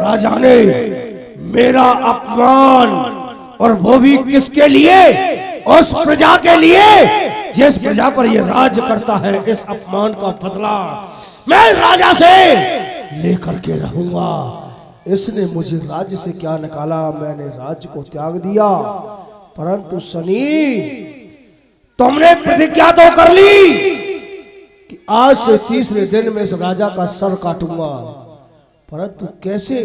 राजा ने मेरा अपमान, और वो भी किसके लिए? उस प्रजा के लिए जिस प्रजा पर ये राज करता है। इस अपमान का बदला मैं राजा से लेकर के रहूंगा। इसने मुझे राज्य से क्या निकाला, मैंने राज्य को त्याग दिया। परंतु शनि, तुमने प्रतिज्ञा तो कर ली कि आज से तीसरे दिन में इस राजा का सर काटूंगा, परंतु कैसे,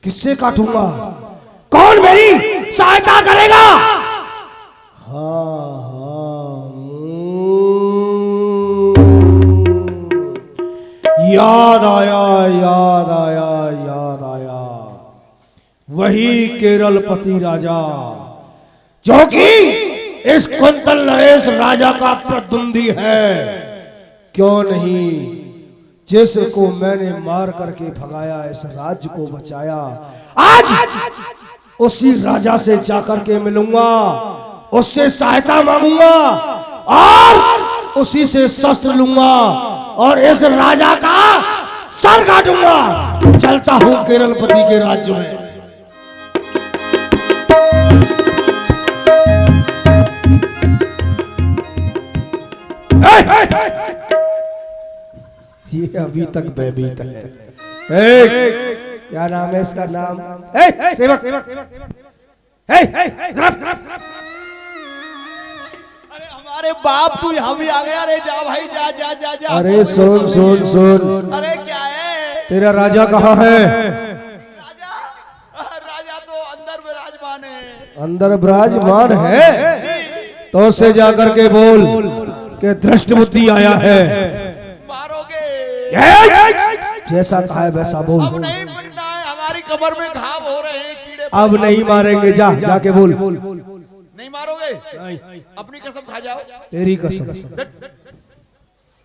किससे काटूंगा? कौन मेरी सहायता करेगा? हाँ याद आया, याद आया, याद आया। वही केरलपति राजा जो कि इस कुंतल नरेश राजा का प्रतिद्वंदी है। क्यों नहीं, जिसको मैंने मार करके भगाया, इस राज्य को बचाया। आज उसी राजा से जाकर के मिलूंगा, उससे सहायता मांगूंगा और उसी से शस्त्र लूंगा और इस राजा का सर काटूंगा। चलता हूं केरलपति के राज्य में। ये अभी तक भयभीत है। क्या नाम है इसका? नाम सेवक। अरे हमारे बाप, तू यहाँ भी आ गया? अरे जा भाई, जा जा जा जा। अरे सुन सुन सुन, अरे क्या है? तेरा राजा कहाँ है? राजा, राजा तो अंदर विराजमान है। अंदर विराजमान है तो उससे जाकर के बोल कि दृष्ट बुद्धि आया है। मारोगे? जैसा कहा है वैसा बोल। अब नहीं पड़ना है, हमारी कमर में घाव हो रहे हैं, कीड़े। अब नहीं मारेंगे, जा जाके बोल। नहीं मारोगे? नहीं। अपनी कसम खा जाओ। तेरी कसम।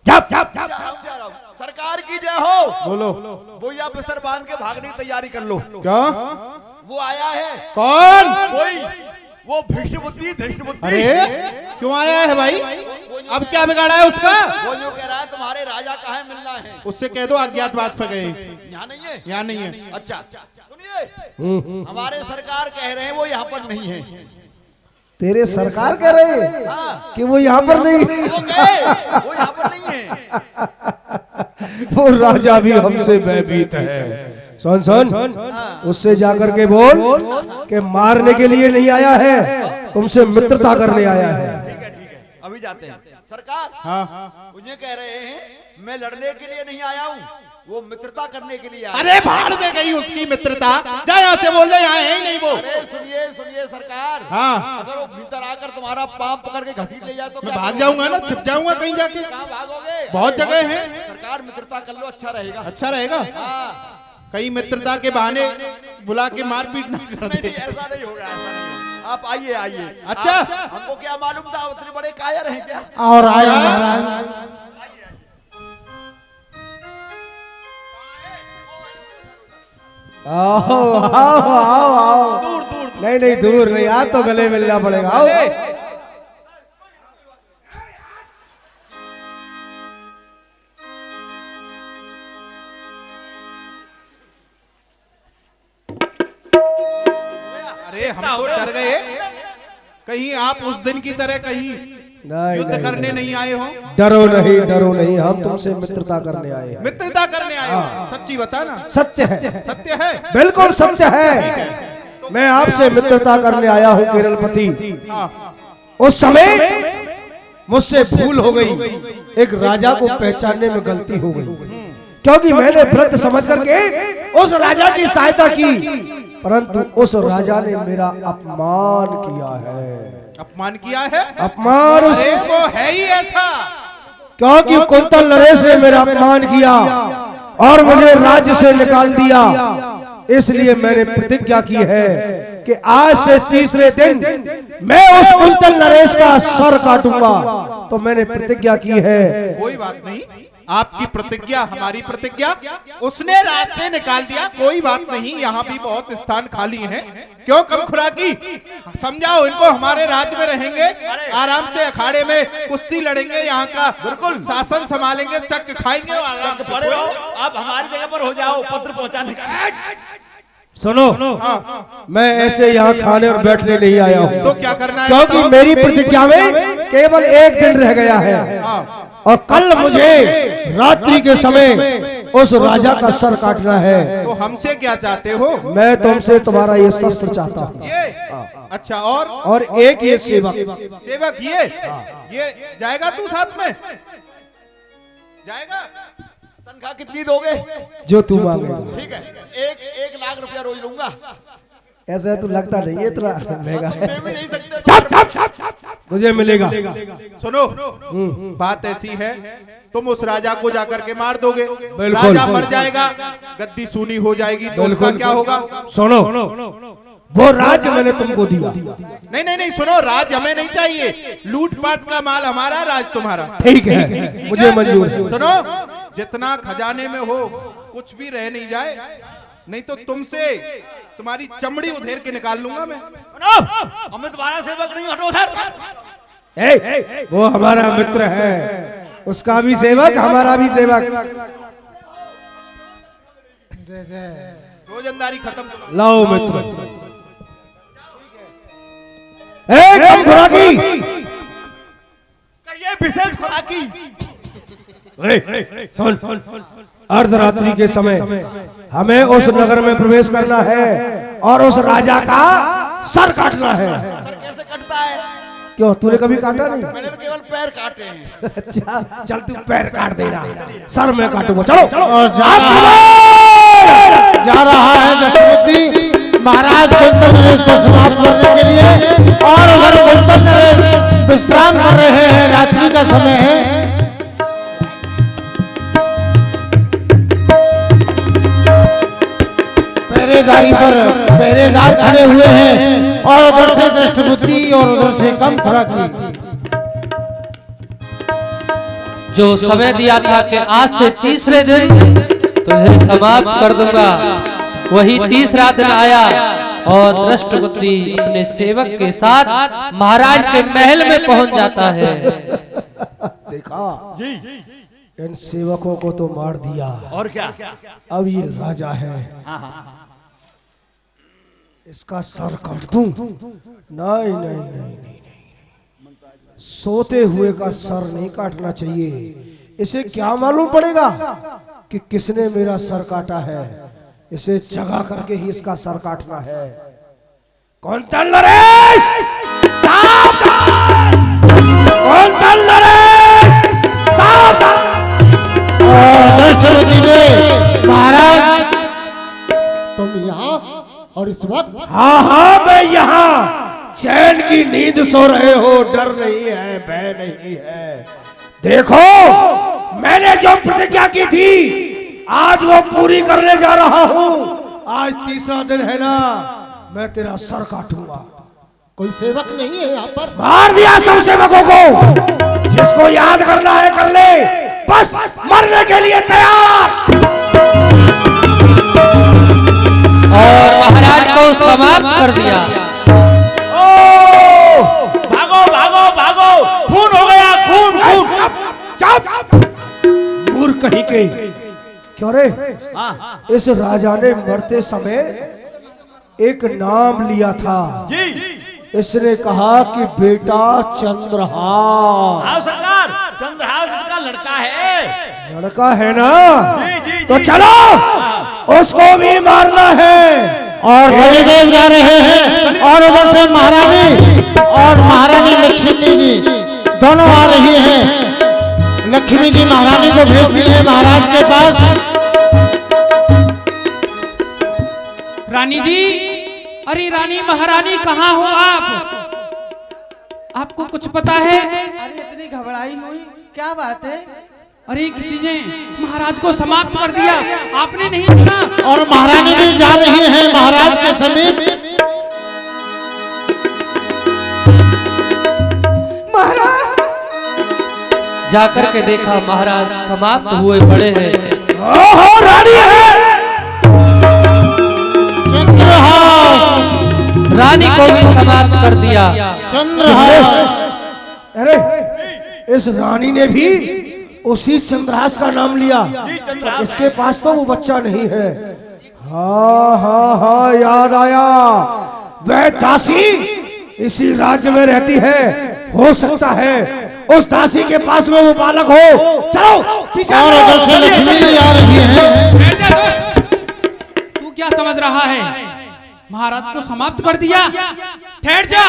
जा रहा हूं। सरकार की जय हो। बोलो। वो या बिस्तर बांध के भागने की तैयारी कर लो। क्या? वो आया है। कौन? वही, वो धृष्ट बुद्धि, धृष्ट बुद्धि। अरे क्यों आया है भाई? अब क्या बिगाड़ा है उसका? वो जो कह रहा है तुम्हारे राजा कहाँ है, मिलना है। उससे कह दो अज्ञातवास पर गए। यहाँ नहीं है? यहाँ नहीं है। अच्छा सुनिए, हमारे सरकार कह रहे हैं वो यहाँ पर नहीं है। तेरे सरकार कह रहे हैं कि वो यहाँ पर नहीं है। वो यहाँ पर नहीं है। वो राजा भी हमसे भयभीत है। सुन सुन, उससे जाकर के बोल कि मारने के लिए नहीं आया है, तुमसे मित्रता करने आया है। ठीक है, अभी जाते हैं। सरकार, हाँ, मुझे कह रहे हैं मैं लड़ने के लिए नहीं आया हूँ, वो मित्रता करने के लिए आया। अरे भाड़ में गई उसकी मित्रता। जा यहाँ से, बोल दे यहाँ है ही नहीं वो। अरे सुनिए सुनिए सरकार, हाँ, अगर वो भीतर आकर तुम्हारा पांव पकड़ के घसीट ले जाए तो मैं भाग जाऊंगा ना, छिप जाऊंगा कहीं जाके। कहाँ भागोगे? बहुत जगह है। सरकार मित्रता कर लो, अच्छा रहेगा। अच्छा रहेगा। हाँ। कहीं मित्रता के बहाने बुला के मारपीट ना कर दे। नहीं, ऐसा नहीं होगा, ऐसा नहीं होगा। आप आइए आइए। अच्छा, हमको क्या मालूम था, उतने बड़े कायर हैं क्या? और आया महाराज। आओ आओ आओ आओ। दूर दूर। नहीं नहीं, दूर नहीं, आज तो गले मिलना पड़ेगा। आओ। अरे हम तो डर गए, कहीं आप उस दिन की तरह कहीं युद्ध करने नहीं आए हो। डरो नहीं, डरो नहीं, हम तुमसे मित्रता करने आए हैं। मित्रता करने आए हो? सच्ची बता ना। सत्य है, सत्य है, बिल्कुल सत्य है। मैं आपसे मित्रता करने आया हूँ केरलपति। उस समय मुझसे भूल हो गई, एक राजा को पहचानने में गलती हो गई, क्योंकि मैंने व्रत समझ करके उस राजा की सहायता की, परंतु उस राजा ने मेरा अपमान किया है। अपमान किया है? अपमान वो है ही ऐसा, क्योंकि कुंतल नरेश ने मेरा अपमान किया और मुझे राज्य से निकाल दिया। इसलिए मैंने प्रतिज्ञा की है कि आज से तीसरे दिन मैं उस कुंतल नरेश का सर काटूंगा। तो मैंने प्रतिज्ञा की है। कोई बात नहीं, आपकी प्रतिज्ञा हमारी प्रतिज्ञा। उसने रास्ते निकाल दिया, कोई बात नहीं, यहाँ भी बहुत स्थान खाली हैं। क्यों कम खुराकी, समझाओ इनको, हमारे राज्य में रहेंगे, आराम से अखाड़े में कुश्ती लड़ेंगे, यहाँ का बिल्कुल शासन संभालेंगे, चक खाएंगे और आराम से। आप हमारी जगह पर हो जाओ, पत्र पहुंचाने का। सुनो, मैं ऐसे यहाँ खाने और बैठने नहीं आया हूँ। तो क्या करना है? क्योंकि मेरी प्रतिज्ञा में केवल एक दिन रह गया है और कल मुझे रात्रि के समय उस राजा का सर काटना है। तो हमसे क्या चाहते हो? मैं तुमसे तुम्हारा ये शस्त्र चाहता हूँ। ये अच्छा, और एक ये सेवक ये जाएगा तू साथ में? जाएगा? तनख्वाह कितनी दोगे? जो तू मांगेगा। ठीक है, एक लाख रुपया रोज लूंगा। ऐसा तो लगता नहीं है इतना महंगा है। दे भी नहीं सकते। मुझे मिलेगा। सुनो, बात ऐसी है, तुम उस राजा को जाकर के मार दोगे, बिल्कुल। राजा मर जाएगा, गद्दी सूनी हो जाएगी, तो उसका क्या होगा? सुनो, वो राज मैंने तुमको दिया। नहीं, सुनो, राज हमें नहीं चाहिए, लूटपाट का माल हमारा, राज तुम्हारा। ठीक है, मुझे मंजूर है। सुनो, जितना खजाने में हो कुछ भी रह नहीं जाए, नहीं तो तुमसे तुम्हारी चमड़ी उधेर के निकाल लूंगा मैं। हमें तुम्हारा सेवक नहीं, हटो उधर। वो हमारा मित्र है, उसका भी सेवक हमारा भी सेवक। रोजंदारी खत्म। लाओ मित्र। कम खुराकी, ये विशेष खुराकी। सुन, अर्धरात्रि के समय हमें उस नगर में प्रवेश करना है और उस राजा का सर काटना है। सर कैसे कटता है? क्यों, तूने कभी काटा नहीं? मैंने तो केवल पैर काटे हैं। अच्छा, चल तू पैर काट देना, सर मैं काटूंगा। चलो। और जा रहा है दशमुखी महाराज कुंतल नरेश को समाप्त करने के लिए, और उधर कुंतल नरेश विश्राम कर रहे हैं, रात्रि का समय है। पहरेदारी पर पहरेदार खड़े हुए हैं, और उधर से दृष्टबुद्धि और उधर से कम खुराकी। जो समय दिया था कि आज से तीसरे दिन तुझे समाप्त कर दूंगा, वही तीसरा दिन आया और दृष्टबुद्धि अपने सेवक के साथ महाराज के महल में पहुंच जाता है। देखा, इन सेवकों को तो मार दिया, और क्या? अब ये राजा है, इसका सर काट दूं? नहीं नहीं नहीं नहीं नहीं, सोते हुए का सर नहीं काटना चाहिए। इसे क्या मालूम पड़ेगा कि किसने मेरा सर काटा है? इसे जगा करके ही इसका सर काटना है। कुंतल नरेश, सावधान! कुंतल नरेश, सावधान! दृष्टबुद्धि ने, महाराज तुम यहाँ और इस वक्त? हाँ, मैं यहाँ चैन की नींद सो रहे हो, डर नहीं है, भय नहीं है। देखो, मैंने जो प्रतिज्ञा की थी आज वो पूरी करने जा रहा हूँ। आज तीसरा दिन है ना, मैं तेरा सर काटूंगा। कोई सेवक नहीं है यहाँ पर? मार दिया सब सेवकों को, जिसको याद करना है कर ले, बस मरने के लिए तैयार। और महाराज को समाप्त कर दिया। भागो भागो भागो, खून हो गया, खून खून। मूर्ख कहीं के, क्यों रे? इस राजा ने मरते समय एक नाम लिया था। इसने कहा कि बेटा चंद्रहास। हाँ सरकार, चंद्रहास इसका लड़का है। लड़का है ना? जी, तो चलो उसको भी मारना है। और शनिदेव जा रहे हैं, और उधर से महारानी और महारानी लक्ष्मी जी दोनों आ रही हैं। लक्ष्मी जी महारानी को भेजती हैं महाराज के पास। रानी जी, अरे रानी महारानी कहाँ हो आप? आपको कुछ पता है? अरे इतनी घबराई हुई, क्या बात है? अरे किसी ने महाराज को समाप्त कर दिया, आपने नहीं सुना? और महारानी भी जा रही हैं महाराज के समीप। महाराज, जाकर के देखा महाराज समाप्त हुए पड़े हैं। ओहो, रानी है। चंद्रहास, रानी को भी समाप्त कर दिया। चंद्रहास। अरे इस रानी ने भी उसी चंद्रहास का नाम लिया। इसके पास तो वो बच्चा नहीं है। हाँ हाँ हाँ, याद आया। वह दासी इसी राज्य में रहती है। हो सकता है उस दासी के पास में वो बालक हो। चलो पीछे। और उधर से लक्ष्मी जी आ रही है। बैठ जा दोस्त, तू क्या समझ रहा है? महाराज को समाप्त कर दिया? ठहर जा,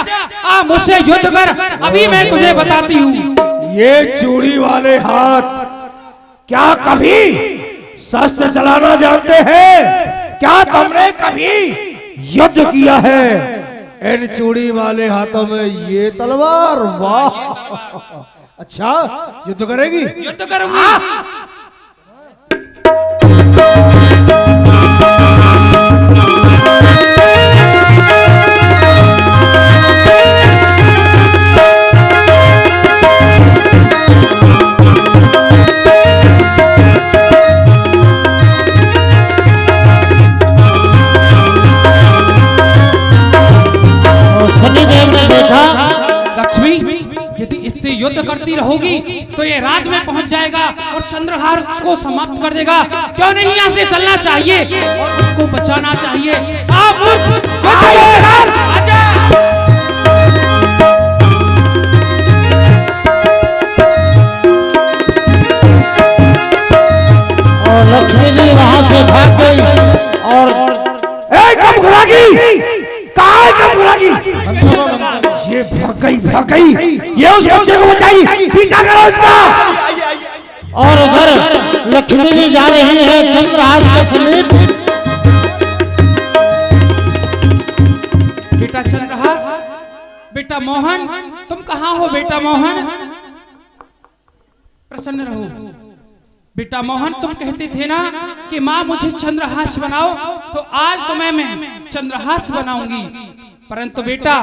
आ मुझसे युद्ध कर, अभी मैं तुझे बताती हूँ। ये चूड़ी वाले हाथ क्या कभी शस्त्र चलाना जानते हैं? क्या तुमने कभी युद्ध किया है? इन चूड़ी वाले हाथों में ये तलवार, वाह। अच्छा, युद्ध करेगी? युद्ध करूंगी। शनिदेव ने देखा लक्ष्मी यदि इससे युद्ध करती रहोगी तो ये राज में पहुंच जाएगा और चंद्रहार को समाप्त कर देगा। क्यों नहीं यहाँ से चलना चाहिए और उसको बचाना चाहिए। आ मूर्ख, आजा। और लक्ष्मी जी वहां से भाग गई। और कब घुरागी? कहाँ है कब घुरागी? ये भाग गई। ये उस बच्चे को बचाई। पीछा करो इसका। आइए आइए। और उधर लक्ष्मी जी जा रही है चंद्रहास के समीप। बेटा चंद्रहास, बेटा मोहन, तुम कहाँ हो बेटा मोहन? प्रसन्न रहो बेटा मोहन। तुम कहते थे ना कि माँ मुझे चंद्रहास बनाओ, तो आज तुम्हें मैं चंद्रहास बनाऊंगी। परंतु बेटा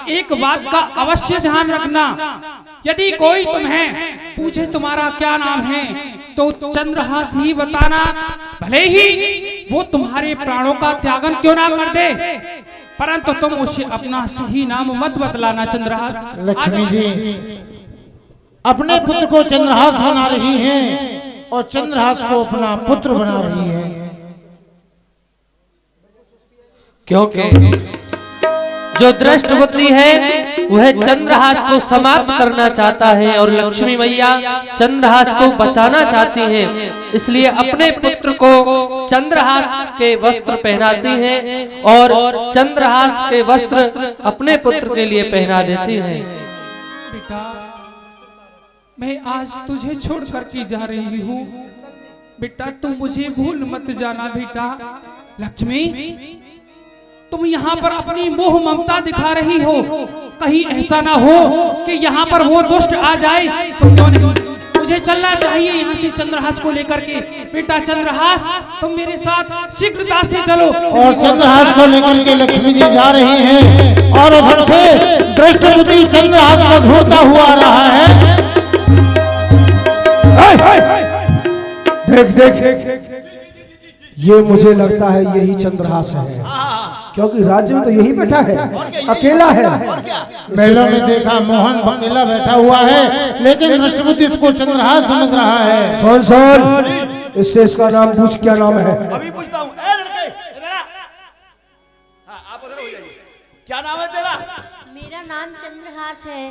एक बात का अवश्य ध्यान रखना, यदि कोई तुम्हें पूछे तुम्हारा क्या नाम है तो चंद्रहास ही बताना, भले ही वो तुम्हारे प्राणों का त्यागन क्यों ना कर दे, परंतु तुम उसे अपना सही नाम मत बतलाना चंद्रहास। लक्ष्मी जी अपने पुत्र को चंद्रहास बना रही हैं और चंद्रहास को अपना पुत्र बना रही है। क्योंकि जो दृष्ट बुद्धि है वह चंद्रहास को समाप्त करना चाहता है और लक्ष्मी मैया चंद्रहास को बचाना चाहती हैं, इसलिए अपने पुत्र को चंद्रहास के वस्त्र पहनाती हैं और चंद्रहास के वस्त्र अपने पुत्र के लिए पहना देती हैं। बेटा मैं आज तुझे छोड़ कर के जा रही हूँ बेटा, तू मुझे भूल मत जाना बेटा। लक्ष्मी तुम यहाँ पर अपनी मोह ममता दिखा रही हो, कहीं ऐसा ना हो कि यहाँ पर वो दुष्ट आ जाए तो क्यों नहीं, मुझे चलना चाहिए यहाँ से चंद्रहास को लेकर के। बेटा चंद्रहास तुम मेरे साथ शीघ्रता से चलो। और चंद्रहास को लेकर के लक्ष्मी जी जा रही हैं और उधर से दृष्ट बुद्धि चंद्रहास को ढूंढता हुआ आ रहा है। देख ये मुझे लगता है यही चंद्रहास है, क्योंकि राज्य में तो यही बैठा है, अकेला है। मेलों में देखा मोहन अकेला बैठा हुआ है, लेकिन दृष्टबुद्धि उसको चंद्रहास समझ रहा है। सुन इससे इसका नाम पूछ, क्या नाम है? अभी पूछता हूँ। ए लड़के इधर आ। हाँ, आप उधर हो जाइए। क्या नाम है तेरा? मेरा नाम चंद्रहास है।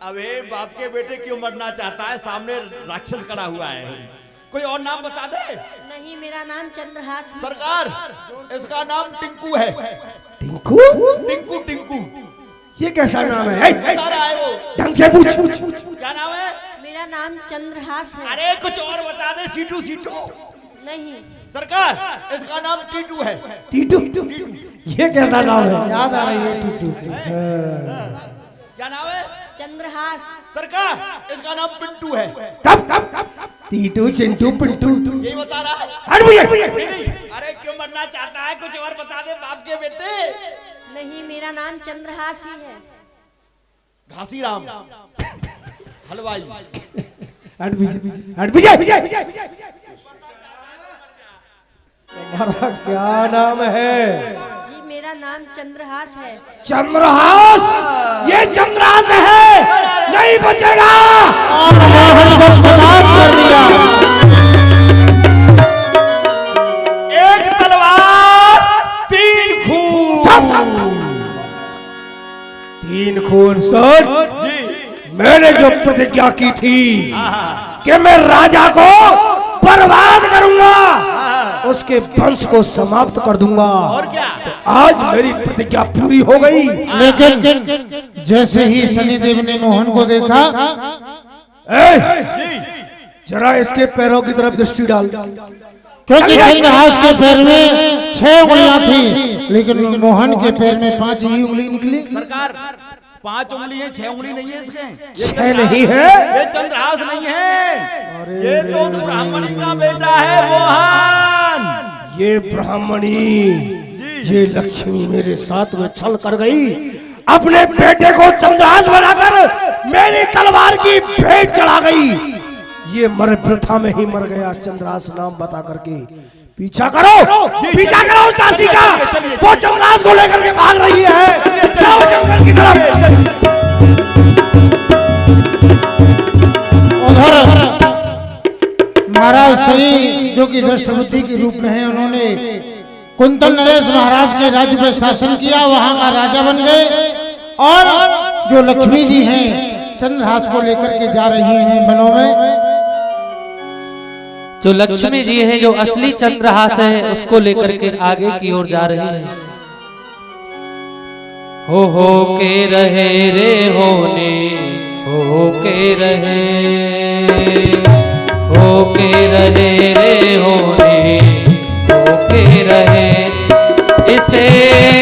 अबे बाप के बेटे क्यों मरना चाहता है? सामने राक्षस खड़ा हुआ है, कोई और नाम बता दे। नहीं मेरा नाम चंद्रहास है। सरकार इसका नाम टिंकू है। टिंकू? टिंकू टिंकू ये कैसा नाम है? बता रहा है वो। ढंग से पूछ। क्या नाम है? मेरा नाम चंद्रहास है। अरे कुछ और बता दे। Situ situ? नहीं सरकार इसका नाम टीटू है। टीटू? ये कैसा नाम है? याद आ रही है टीटू। क्या नाम है? चंद्रहास। सरकार इसका नाम पिंटू है। तब टीटू चिंटू पिंटू यही बता रहा है। हट भैया। नहीं, अरे क्यों मरना चाहता है? कुछ और बता दे बाप के बेटे। नहीं मेरा नाम चंद्रहास ही है। घासीराम हलवाई। हट भैया। तुम्हारा क्या नाम है? जी मेरा नाम चंद्रहास है। चंद्रहास? ये चंद्रहास है, नहीं बचेगा। और मोहन को समाप्त कर दिया। एक तलवार तीन खून सुन, मैंने जो प्रतिज्ञा की थी कि मैं राजा को बर्बाद करूंगा, उसके वंश को समाप्त कर दूंगा। और क्या? तो आज मेरी प्रतिज्ञा पूरी हो गई। लेकिन जैसे ही शनिदेव ने मोहन को देखा, जरा इसके पैरों की तरफ दृष्टि डाल। क्योंकि चंद्रहास के पैर में 6 उंगलियां थी, लेकिन मोहन के पैर में 5 ही उंगली निकली। सरकार 5 उंगली है, 6 उंगली नहीं है इसके। 6 नहीं है, ये चंद्रहास नहीं है, ये तो ब्राह्मणी का बेटा है मोहन। ये ब्राह्मणी, ये लक्ष्मी मेरे साथ में छल कर गई, अपने बेटे को चंद्रहास बनाकर मेरी तलवार की भेंट चढ़ा गई। ये मर वृथा में ही मर गया, चंद्रहास नाम बता करके। पीछा करो, पीछा करो उस दासी का, वो चंद्रहास को लेकर के भाग रही है। जाओ जंगल की तरफ। उधर महाराज श्री जो कि दृष्ट बुद्धि के रूप में है, उन्होंने कुंतल नरेश महाराज के राज्य पर शासन किया, वहां का राजा बन गए। और जो लक्ष्मी जी हैं चंद्रहास को लेकर के जा रही हैं वनों में। जो लक्ष्मी जी है, जो असली चंद्रहास है, उसको लेकर के आगे की ओर जा रही है। हो के रहे रे होने, हो के रहे रे होने, हो के रहे। इसे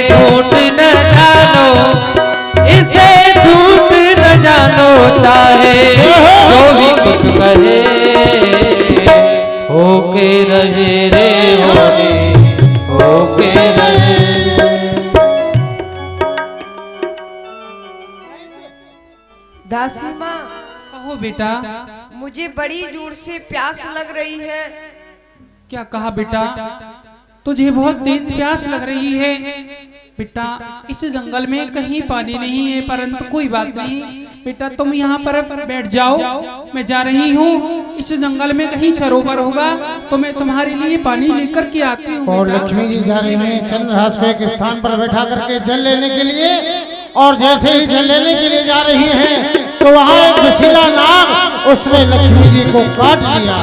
झूठ न जानो, इसे झूठ न जानो, चाहे जो भी कुछ कहे, होके रहे रे होने, होके रहे। दासी माँ, कहो बेटा। मुझे बड़ी जोर से प्यास लग रही है। क्या कहा बेटा? तुझे बहुत तेज प्यास लग रही है बेटा। इस जंगल में कहीं पानी नहीं है, परंतु कोई बात नहीं बेटा, तुम यहाँ पर बैठ जाओ, मैं जा रही हूँ। इस जंगल में कहीं सरोवर होगा तो मैं तुम्हारे लिए पानी लेकर के आती हूँ। और लक्ष्मी जी जा रही हैं चंद्रहास को एक स्थान पर बैठा करके जल लेने के लिए। और जैसे ही जल लेने के लिए जा रही हैं, तो वहाँ एक विशीला नाग, उसने लक्ष्मी जी को काट लिया।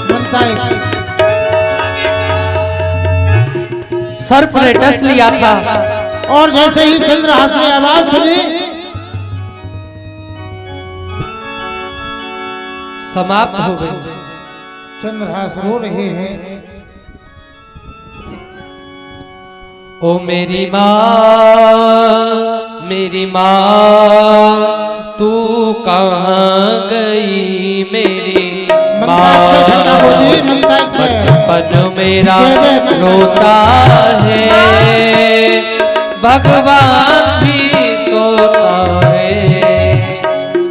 बनता है सर्प ने डस लिया था। और जैसे ही चंद्रहास ने आवाज सुनी, समाप्त हो गई। चंद्रहास रो रहे हैं। ओ मेरी माँ, तू कहाँ गई मेरी माँ? बचपन मेरा रोता है, भगवान भी सोता है।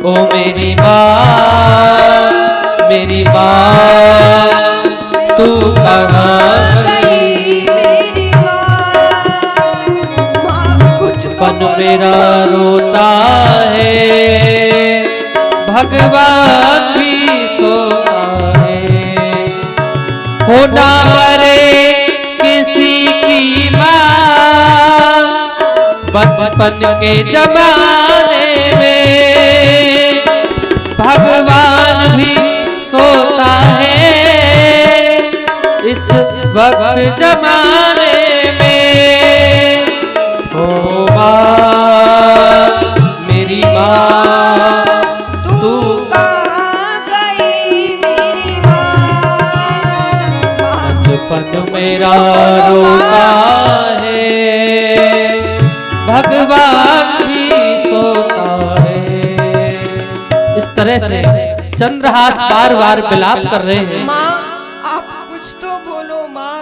ओ मेरी माँ, तू कहाँ गई? बचपन मेरा रोता है, भगवान भी सोता है। हो ना मरे किसी की माँ, बचपन के जमाने में भगवान भी सोता है। इस वक्त जमाने में हो माँ, मेरी माँ, तू कहाँ गई मेरी माँ? बचपन मेरा रोता है, भगवान भी सोता है। इस तरह से चंद्रहास बार बार विलाप कर रहे हैं। माँ, आप कुछ तो बोलो माँ।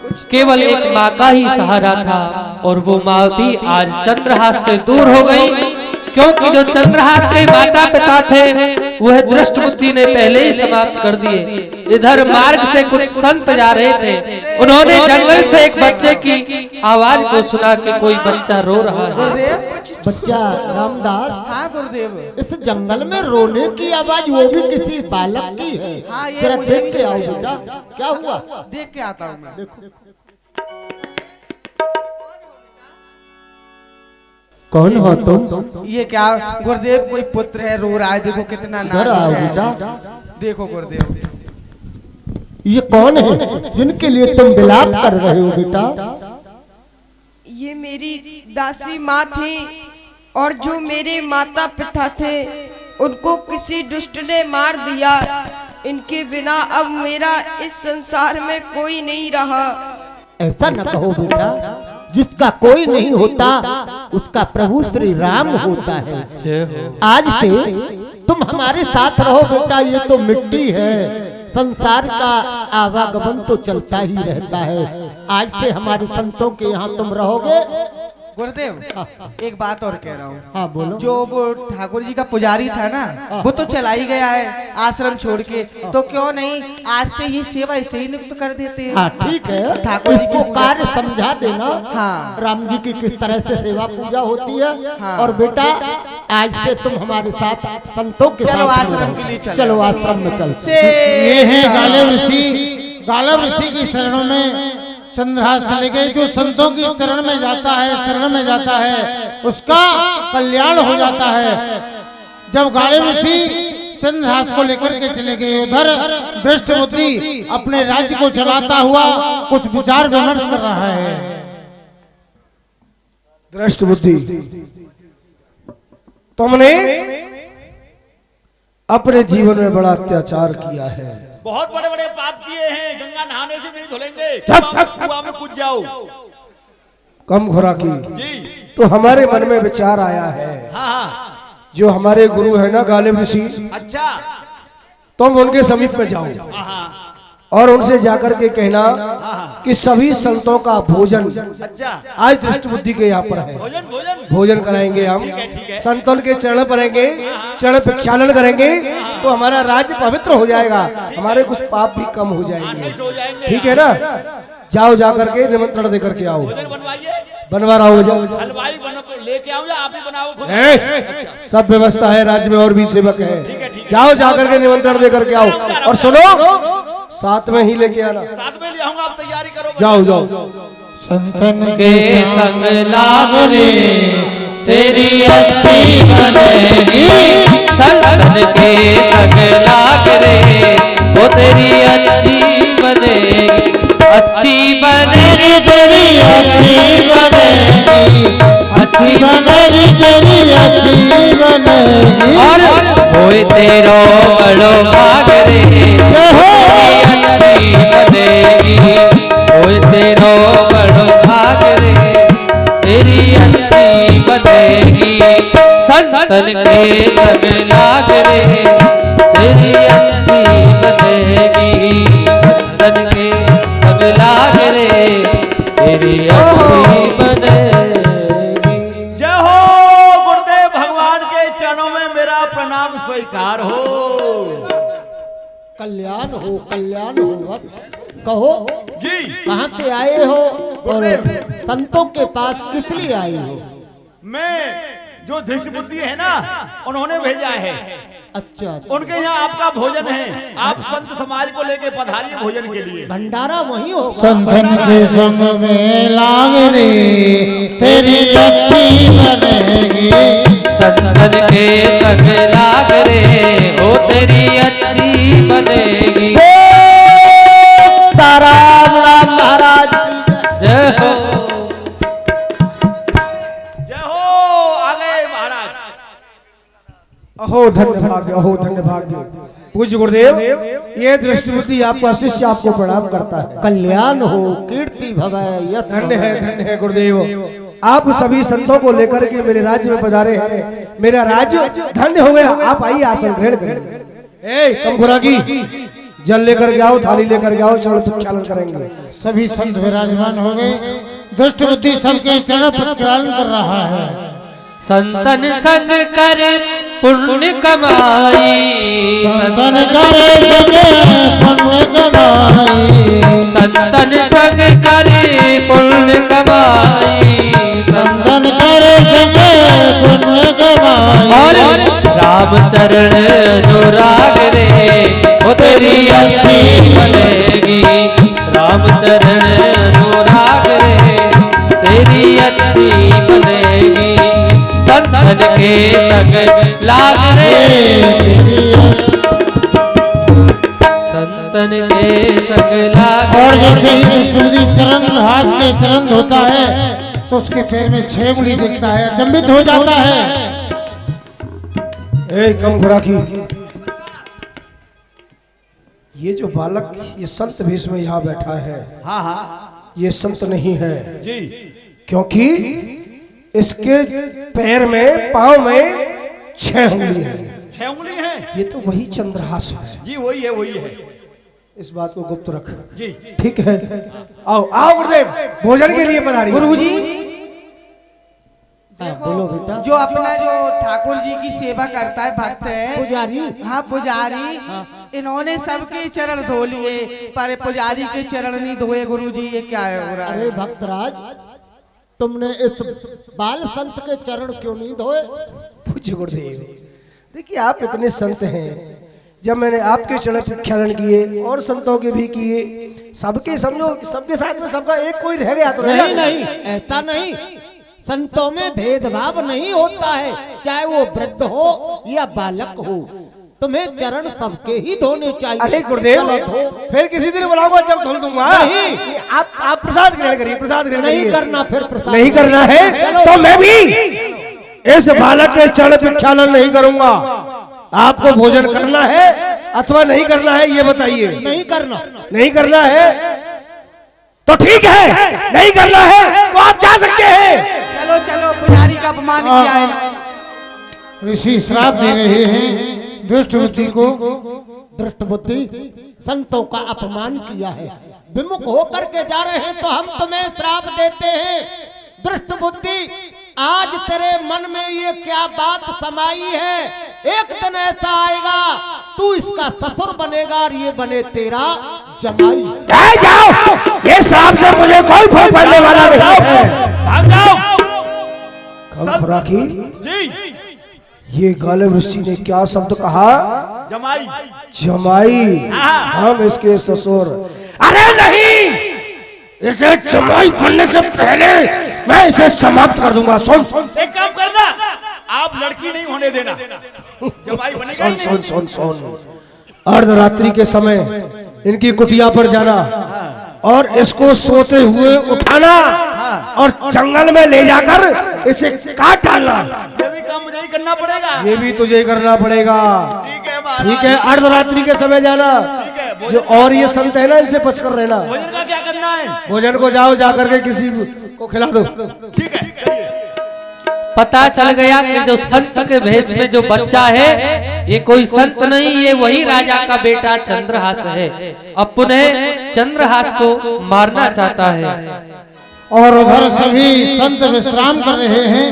कुछ केवल एक माँ का ही सहारा था, और वो माँ भी आज चंद्रहास से दूर हो गई, क्योंकि जो चंद्रहास के माता पिता थे वह दृष्ट बुद्धि ने पहले ही समाप्त कर दिए। इधर मार्ग से कुछ संत जा रहे थे, उन्होंने जंगल से एक बच्चे की आवाज को सुना कि कोई बच्चा रो रहा है। गुरुदेव, बच्चा रामदास, हाँ गुरुदेव, इस जंगल में रोने की आवाज, वो भी किसी बालक की है। हाँ, ये जरा मुझे देख भी के आओ समझ बेटा, क्या हुआ? देख के आता हूँ मैं। कौन हो तुम? ये क्या गुरुदेव कोई पुत्र है, रो रहा है, देखो कितना घर आओ बेटा। देखो गुरुदेव, ये कौन है जिनके लिए तुम विलाप कर रहे हो बेटा? ये मेरी दासी माँ थी और जो मेरे माता पिता थे उनको किसी दुष्ट ने मार दिया। इनके बिना अब मेरा इस संसार में कोई नहीं रहा। ऐसा न कहो बेटा, जिसका कोई नहीं होता उसका प्रभु श्री राम होता है। आज से तुम हमारे साथ रहो बेटा, ये तो मिट्टी है, संसार का आवागमन तो चलता ही रहता है। आज से हमारे संतों के यहाँ तुम रहोगे। गुरुदेव एक बात और कह रहा हूँ। हाँ बोलो। जो वो ठाकुर जी का पुजारी था ना, वो तो चला ही गया है आश्रम छोड़ के, तो क्यों नहीं आज से ये सेवा इसे ही नियुक्त कर देते हैं। हाँ ठीक है, ठाकुर जी इसको कार्य समझा देना। हाँ। राम जी की किस तरह से सेवा पूजा होती है। हाँ। और बेटा आज से तुम हमारे साथ संतों के चलो साथ आश्रम रहो। के लिए चलो आश्रम में चल। ये है गालिब ऋषि। गालिब ऋषि की शरणों में चंद्रहास चले गए। जो संतों की शरण में जाता है, शरण में जाता है, उसका कल्याण हो जाता है। जब गालिब ऋषि चंद्रहास को लेकर के चले गए, उधर दृष्ट बुद्धि अपने राज्य को चलाता हुआ कुछ विचार विमर्श कर रहा है। दृष्ट बुद्धि, तुमने अपने जीवन में बड़ा अत्याचार किया है। बहुत बड़े बड़े पाप किए हैं, गंगा नहाने से नहीं धुलेंगे, कुआं में कूद जाओ। कम खुराकी, जी तो हमारे मन में विचार आया है। हाँ हाँ। जो हमारे गुरु है ना गालिब ऋषि, अच्छा। तुम उनके समीप में जाओ हाँ और उनसे जाकर के कहना कि सभी संतों का भोजन अच्छा आज दृष्ट बुद्धि के यहाँ पर है। भोजन भोजन भोजन कराएंगे हम, ठीक है। संतों के चरण पड़ेंगे, चरण प्रक्षालन करेंगे तो हमारा राज्य पवित्र हो जाएगा, हमारे कुछ पाप भी कम हो जाएंगे। हो जाएंगे। ठीक है ना? जाओ जाकर के निमंत्रण दे करके आओ। भोजन बनवाइए, बनवा रहा हूँ, जाओ। हलवाई लेके आओ या आप ही बनाओ खुद? सब व्यवस्था है, राज्य में और भी सेवक है। जाओ जाकर के निमंत्रण दे करके आओ। और सुनो, साथ में ही लेके आना। साथ में ले आऊंगा, आप तैयारी करो। जाओ जाओ। संतन के संग लाग रे तेरी अच्छी बनेगी। संतन के संग लाग रे वो तेरी अच्छी बनेगी। अच्छी बनेगी तेरी अच्छी बनेगी। अच्छी बनेगी तेरी अच्छी बनेगी। और होए तेरो बड़ो भाग रे तेरी अच्छी बनेगी। होए तेरो बड़ो भाग रे तेरी अच्छी बनेगी। संतन के संग लाग रे तेरी अच्छी बनेगी। संतन के संग लाग रे तेरी अच्छी बनेगी। जय हो गुरुदेव भगवान के चरणों में मेरा प्रणाम स्वीकार हो। कल्याण हो, कल्याण हो। कहो जी कहाँ से आए हो और संतों के पास किस लिए आए हो? मैं जो दृष्ट बुद्धि है ना, उन्होंने भेजा है। अच्छा, उनके यहाँ आपका भोजन है, आप संत समाज को लेके पधारिए भोजन के लिए। भंडारा वही होगा। संतन के संग में लाग रे तेरी अच्छी बनेगी। संतन के संग लाग रे वो तेरी अच्छी बनेगी। राम राम महाराज की जय हो। जय हो। आगे महाराज। अहो धन्य भाग्य, अहो धन्य भाग्य। पूज्य गुरुदेव, ये दृष्टि बुद्धि आपका शिष्य आपको प्रणाम करता है। कल्याण हो, कीर्ति भवै, यश धन्य है गुरुदेव। आप सभी संतों को लेकर के मेरे राज्य में पधारे हैं, मेरा राज्य धन्य हो गया। आप आइए, आसन ग्रहण करें। कम खुराकी, जल लेकर के आओ, थाली लेकर के आओ, चरण प्रक्षालन करेंगे। सभी संत विराजमान हो गए। दुष्ट बुद्धि सबके चरण प्रक्षालन कर रहा है। संतन संग कर पुण्य कमाई। संतन करे पुण्य कमाई। संतन संग करे पुण्य कमाई। संतन करे पुण्य कमाई। और राम चरण अनुराग रे वो तेरी अच्छी बनेगी। राम चरण अनुराग रे तेरी अच्छी बनेगी। संतन के संग लाग रे संतन के संग लाग। और जैसे ही कृष्णजी चरण हाथ के चरण धोता है तो उसके पैर में 6 उंगली दिखता है, अचंभित हो जाता है। ए कम खुराकी, ये जो बालक ये संत भेष में यहाँ बैठा है, हाँ हाँ ये संत नहीं है जी, क्योंकि इसके पैर में पांव में 6 उंगली है। 6 उंगली है। ये तो वही चंद्रहास है जी, वही है वही है। इस बात को गुप्त रख जी ठीक है। आओ आओ गुरुदेव, भोजन के लिए पधारिए। गुरुजी बोलो बेटा। जो अपना जो ठाकुर जी की सेवा करता है भक्त है पुजारी। हाँ पुजारी, इन्होंने सबके चरण धो लिए पर पुजारी के चरण नहीं धोए। गुरुजी ये क्या है हो रहा है? अरे भक्तराज, तुमने इस बाल संत के चरण क्यों नहीं धोए? पूज्य गुरुदेव, देखिए आप इतने संत हैं, जब मैंने आपके चरण प्रक्षालन किए और संतों के भी किए, सबके समझो सबके साथ में सबका एक कोई रह गया तो नहीं नहीं, ऐसा नहीं। संतों में भेदभाव नहीं होता है, चाहे वो वृद्ध हो या बालक हो। तुम्हें चरण सबके ही धोने चाहिए। अरे गुरुदेव, फिर किसी दिन बुलाऊंगा जब धुल दूंगा। नहीं। आप प्रसाद ग्रहण करिए, प्रसाद ग्रहण नहीं करिए। करना, फिर प्रसाद नहीं करना है तो मैं भी इस बालक के चरण प्रक्षालन नहीं करूंगा। आपको भोजन करना है अथवा नहीं करना है ये बताइए। नहीं करना। नहीं करना है तो ठीक है, नहीं करना है तो आप जा सकते हैं। चलो चलो, पुजारी का अपमान किया है। ऋषि श्राप दे रहे हैं दुष्ट बुद्धि को। दृष्ट बुद्धि, संतों का अपमान किया है, विमुख होकर के जा रहे हैं तो हम तुम्हें श्राप देते हैं। दृष्ट बुद्धि, आज तेरे मन में ये क्या बात समाई है? एक दिन ऐसा आएगा तू इसका ससुर बनेगा और ये बने तेरा जमाई। जाओ, ये श्राप से मुझे कोई फर्क पड़ने वाला नहीं है। भाग जाओ। कम खुराकी, जी, ये गालिब ऋषि ने क्या शब्द कहा? जमाई। जमाई, हम इसके ससुर। अरे नहीं, इसे जमाई बनने से पहले मैं इसे समाप्त कर दूंगा। सुन, एक काम करना, आप लड़की नहीं होने देना, जमाई बनेगा ही सुन नहीं। सुन सुन सुन, अर्धरात्रि के समय इनकी कुटिया पर जाना और इसको सोते हुए उठाना और जंगल में ले जाकर इसे काट डालना। ये भी काम मुझे ही करना पड़ेगा। ये भी तुझे ही करना पड़ेगा। ठीक है महाराज। ठीक है, अर्धरात्रि के समय जाना। ठीक है, जो और ये संत है ना, इनसे बच कर रहना। भोजन का क्या करना है? भोजन को जाओ, जाकर के किसी को खिला दो। ठीक है, चलिए। पता चल गया कि जो संत के भेष में जो बच्चा है ये कोई संत नहीं, ये वही राजा का बेटा चंद्रहास है। अब पुनः चंद्रहास को मारना चाहता है। और उधर सभी संत विश्राम कर रहे हैं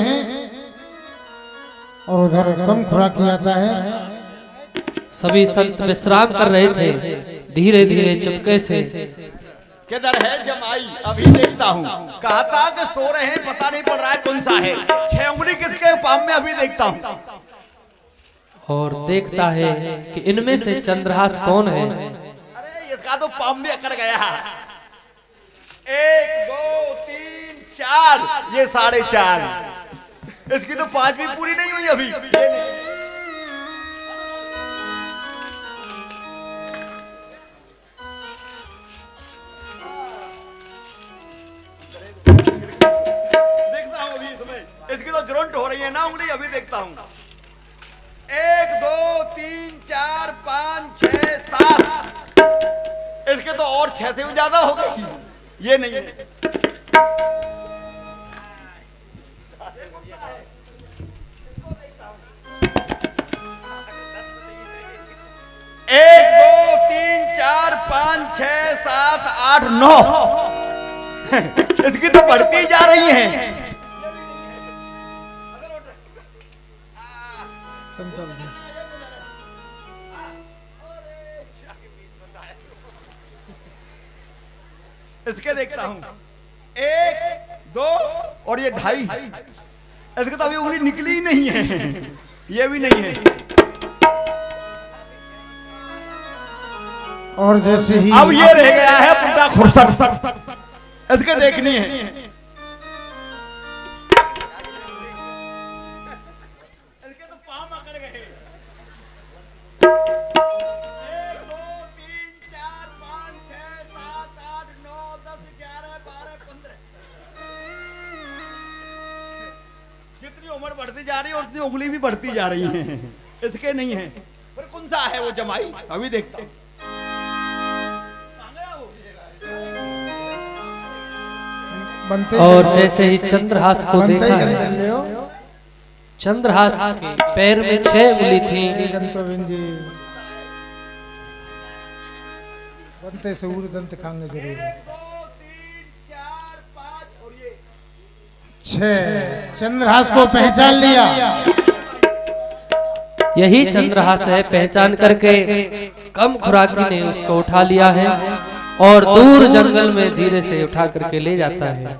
और उधर कम खुराकी आता है। सभी संत विश्राम कर रहे थे, धीरे धीरे चुपके से। किधर है जमाई? अभी देखता हूँ। कहा था कि सो रहे हैं, पता नहीं पड़ रहा है कौन सा है। 6 उंगली किसके पाम में? अभी देखता हूँ। और देखता है कि इनमें से चंद्रहास कौन है। अरे इसका तो पाम में अकड़ गया। 1 2 3 4, ये 4.5। इसकी तो 5 भी पूरी नहीं हुई अभी। ये नहीं। देखता हूँ अभी इसमें, इसकी तो जुरंट हो रही है ना उंगली। अभी देखता हूँ। 1 2 3 4 5 6 7, इसके तो और 6 से भी ज्यादा हो गई। ये नहीं है। एक 2 3 4 5 6 7 8 9, इसकी तो बढ़ती जा रही है। इसके देखता हूं 1 2 और ये 2.5, इसके तो अभी उंगली निकली ही नहीं है। ये भी नहीं है। और जैसे ही अब ये रह गया है पुट्टा खुरसर, इसके देखनी है। जितनी उम्र बढ़ती जा रही है उतनी उंगली भी बढ़ती जा रही है। इसके नहीं है, पर कौन सा है वो जमाई, अभी देखता हूँ। और जैसे ही चंद्रहास को देखा है, चंद्रहास के पैर में 6 उंगली थी। बनते सूर दंत खांगे जरूर 6 चंद्रहास को पहचान लिया। यही चंद्रहास है। पहचान करके कम खुराकी ने उसको उठा लिया है और दूर जंगल में धीरे से उठा करके ले जाता है।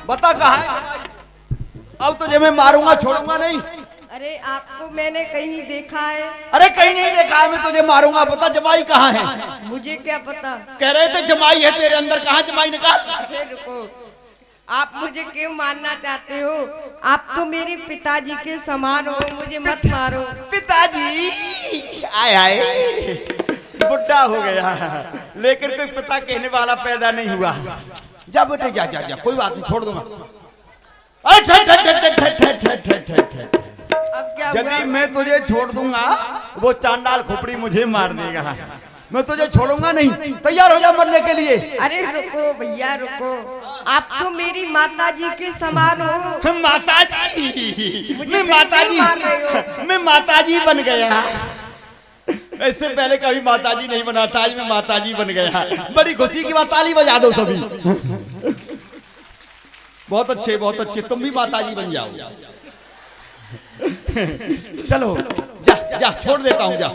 बता कहाँ है? अब तुझे मैं मारूंगा, छोड़ूंगा नहीं। अरे आपको मैंने कहीं देखा है? अरे कहीं नहीं देखा है, मैं तुझे मारूंगा। बता जमाई कहाँ है? मुझे क्या पता। कह रहे थे जमाई है तेरे अंदर, कहाँ जमाई निकाल। अरे रुको, आप मुझे क्यों मारना चाहते हो? आप तो मेरे पिताजी के समान हो, मुझे मत मारो। पिताजी आए आए, बुढ़ा हो गया लेकिन कोई पिता कहने वाला पैदा नहीं हुआ। जा बेटे जा जा जा, कोई बात नहीं, छोड़ दूंगा। अब क्या यदि हुआ? मैं तुझे छोड़ दूंगा वो चांडाल खोपड़ी मुझे मार देगा। मैं तुझे छोड़ूंगा नहीं, तैयार हो जा मरने के लिए। अरे रुको भैया रुको, आप तो मेरी माताजी के समान हो। माताजी, मुझे मैं माताजी, क्यों मार रहे हो? मैं माताजी बन गया। इससे पहले कभी माताजी नहीं बना था, आज मैं माताजी बन गया। बड़ी खुशी की बात, ताली बजा दो सभी। बहुत अच्छे बहुत अच्छे, तुम भी माताजी बन जाओ। चलो जा जा, छोड़ देता हूँ जा।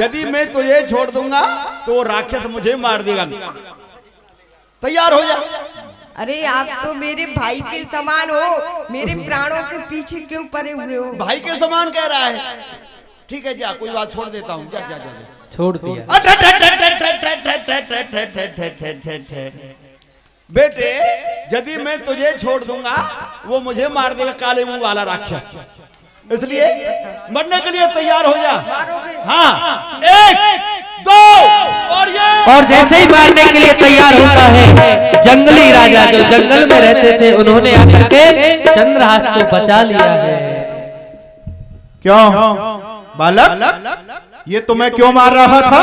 यदि मैं तुझे छोड़ दूंगा तो वो राक्षस मुझे मार देगा। तैयार हो जा। अरे आप तो मेरे भाई के समान हो, मेरे प्राणों के पीछे क्यों पड़े हुए हो? भाई के समान कह रहा है, ठीक है जा, कोई बात, छोड़ देता हूँ। जा जा जा, जा। छोड़ दिया। बेटे यदि मैं तुझे छोड़ दूंगा वो मुझे मार देगा, काले मुंह वाला राक्षस। इसलिए मरने के लिए तैयार हो जा। हाँ, 1 2 और जैसे ही मारने के लिए तैयार होता है, जंगली राजा जो जंगल में रहते थे उन्होंने आकर के चंद्रहास को बचा लिया है। क्यों बालक, ये तुम्हें क्यों मार रहा था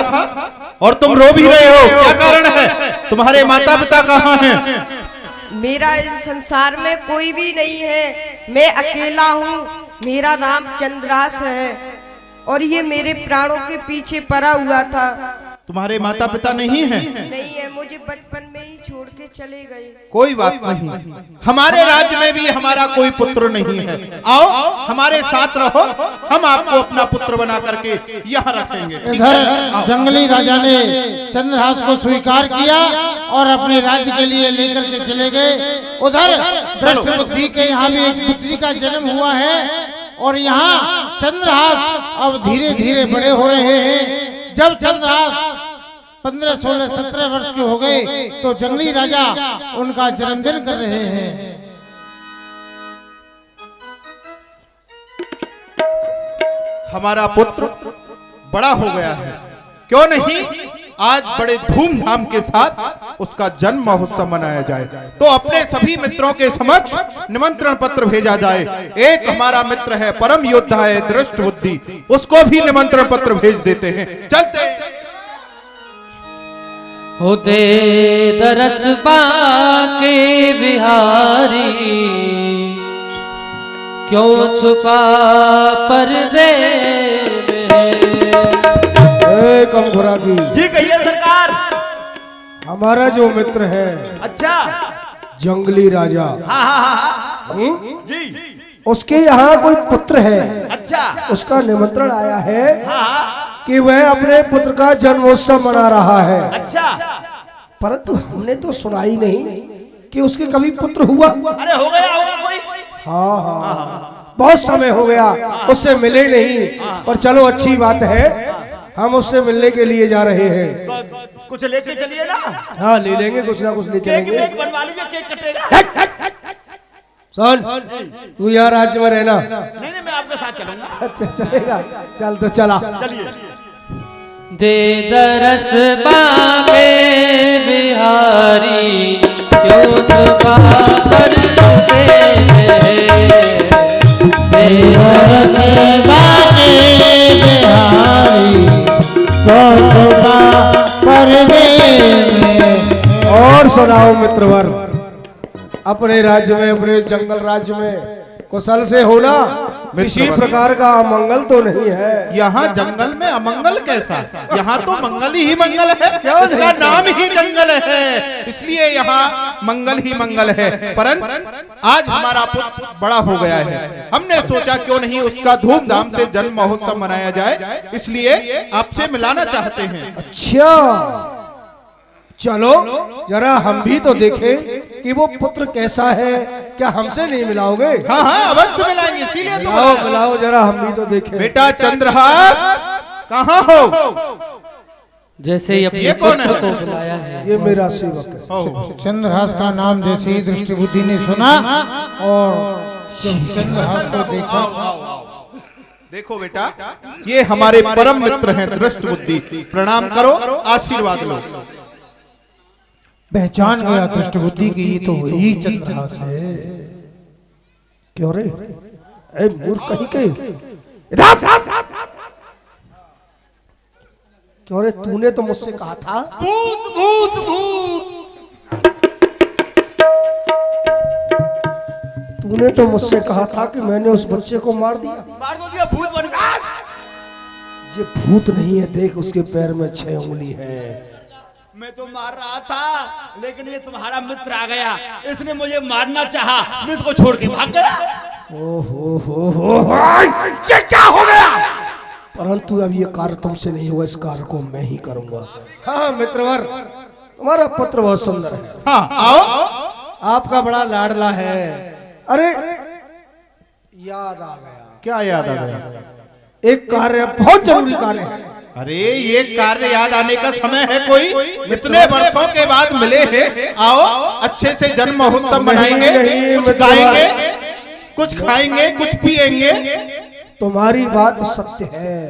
और तुम रो भी रहे हो? क्या कारण है? तुम्हारे माता पिता कहाँ हैं? मेरा इस संसार में कोई भी नहीं है, मैं अकेला हूँ। मेरा नाम चंद्रहास है और ये मेरे प्राणों के पीछे पड़ा हुआ था। तुम्हारे माता पिता नहीं हैं? नहीं है, मुझे बचपन में ही छोड़ के चले गए। कोई बात नहीं, हमारे राज्य में भी हमारा कोई पुत्र नहीं है। आओ हमारे साथ रहो, हम आपको अपना पुत्र बना करके यहाँ रखेंगे। इधर जंगली राजा ने चंद्रहास को स्वीकार किया और अपने राज्य के लिए लेकर के चले गए। उधर दृष्ट बुद्धि के यहाँ भी एक पुत्री का जन्म हुआ है और यहाँ चंद्रहास अब धीरे धीरे बड़े हो रहे हैं। जब चंद्रहास 15, 16, 17 वर्ष के हो गए तो जंगली राजा उनका जन्मदिन कर रहे हैं। हमारा पुत्र बड़ा हो गया है, क्यों नहीं आज बड़े धूमधाम के साथ उसका जन्म महोत्सव मनाया जाए। तो अपने सभी मित्रों के समक्ष निमंत्रण पत्र भेजा जाए। एक हमारा मित्र है, परम योद्धा है दृष्ट बुद्धि, उसको भी निमंत्रण पत्र भेज देते हैं। चलते होते दरस बाके बिहारी, क्यों छुपा पर्दे में। कम खुराकी जी कहिए सरकार। हमारा जो मित्र है, अच्छा, जंगली राजा, हाँ हाँ हाँ जी, उसके यहाँ कोई पुत्र है। अच्छा, उसका निमंत्रण आया है हाँ कि वह अपने पुत्र का जन्मोत्सव मना रहा है। अच्छा, परंतु हमने तो सुना ही नहीं कि उसके कभी पुत्र हुआ। अरे हो गया होगा कोई। हाँ हाँ, बहुत समय हो गया, उससे मिले नहीं। पर चलो अच्छी बात है, हम उससे मिलने के लिए जा रहे हैं। कुछ लेके चलिए ना। हाँ ले लेंगे, कुछ ना कुछ ले चलेंगे। केक बनवा लीजिए, केक कटेगा। सुन, तू यहाँ राज्य में रहना। नहीं नहीं, मैं आपके साथ चलूंगा। अच्छा चलेगा, चल तो चला। चलिए। दे दरस बागे बिहारी क्यों छुपा कर दे, दे दरस बागे बिहारी क्यों छुपा पर्दे में। और सुनाओ मित्रवर, अपने राज्य में, अपने जंगल राज्य में कुशल से होना, किसी प्रकार का अमंगल तो नहीं है। यहाँ जंगल में अमंगल कैसा? यहाँ तो मंगल ही मंगल है, इसका नाम ही जंगल है, इसलिए यहाँ मंगल ही मंगल है। परंतु आज हमारा पुत्र बड़ा हो गया है, हमने सोचा क्यों नहीं उसका धूमधाम से जन्म महोत्सव मनाया जाए, इसलिए आपसे मिलाना चाहते हैं। अच्छा चलो जरा हम भी तो देखें कि वो पुत्र कैसा है, क्या हमसे नहीं मिलाओगे? हाँ हाँ अवश्य मिलाएंगे, इसीलिए तो मिलाओ मिलाओ, जरा हम भी तो देखें। बेटा चंद्रहास कहाँ हो? जैसे ही अपने ये कौन पुत्र है? को बुलाया है। ये मेरा सेवक है। चंद्रहास का नाम जैसे ही दृष्टि बुद्धि ने सुना और जब चंद्रहास को देखा, देखो बेटा, ये हमारे परम मित्र हैं दृष्टि बुद्धि, प्रणाम करो, आशीर्वाद लो। पहचान गया दृष्टि बुद्धि की ये तो वही चंद्रहास है। क्यों रे, ए मूर्ख कहीं के इधर, क्यों रे, तूने तो मुझसे कहा था भूत भूत भूत, तूने तो मुझसे कहा था कि मैंने उस बच्चे को मार दिया। मार दो दिया, भूत बन गया। ये भूत नहीं है, देख उसके पैर में 6 उंगली है। मैं तो मार रहा था, लेकिन ये तुम्हारा मित्र आ गया, इसने मुझे मारना चाहा, मैं इसको छोड़ के भाग गया। हो, ये क्या हो गया? परंतु अब ये कार्य तुमसे नहीं हुआ, इस कार्य को मैं ही करूंगा। हाँ मित्रवर, तुम्हारा पुत्र बहुत सुंदर है। हाँ आओ, आपका बड़ा लाडला है। अरे याद आ गया। क्या याद आ गया? एक कार्य, बहुत जरूरी कार्य है। अरे ये कार्य याद आने का समय है कोई? इतने वर्षों के बाद मिले हैं, आओ अच्छे से जन्म महोत्सव मनाएंगे, कुछ गाएंगे, कुछ खाएंगे, कुछ पिएंगे। तुम्हारी बात सत्य है,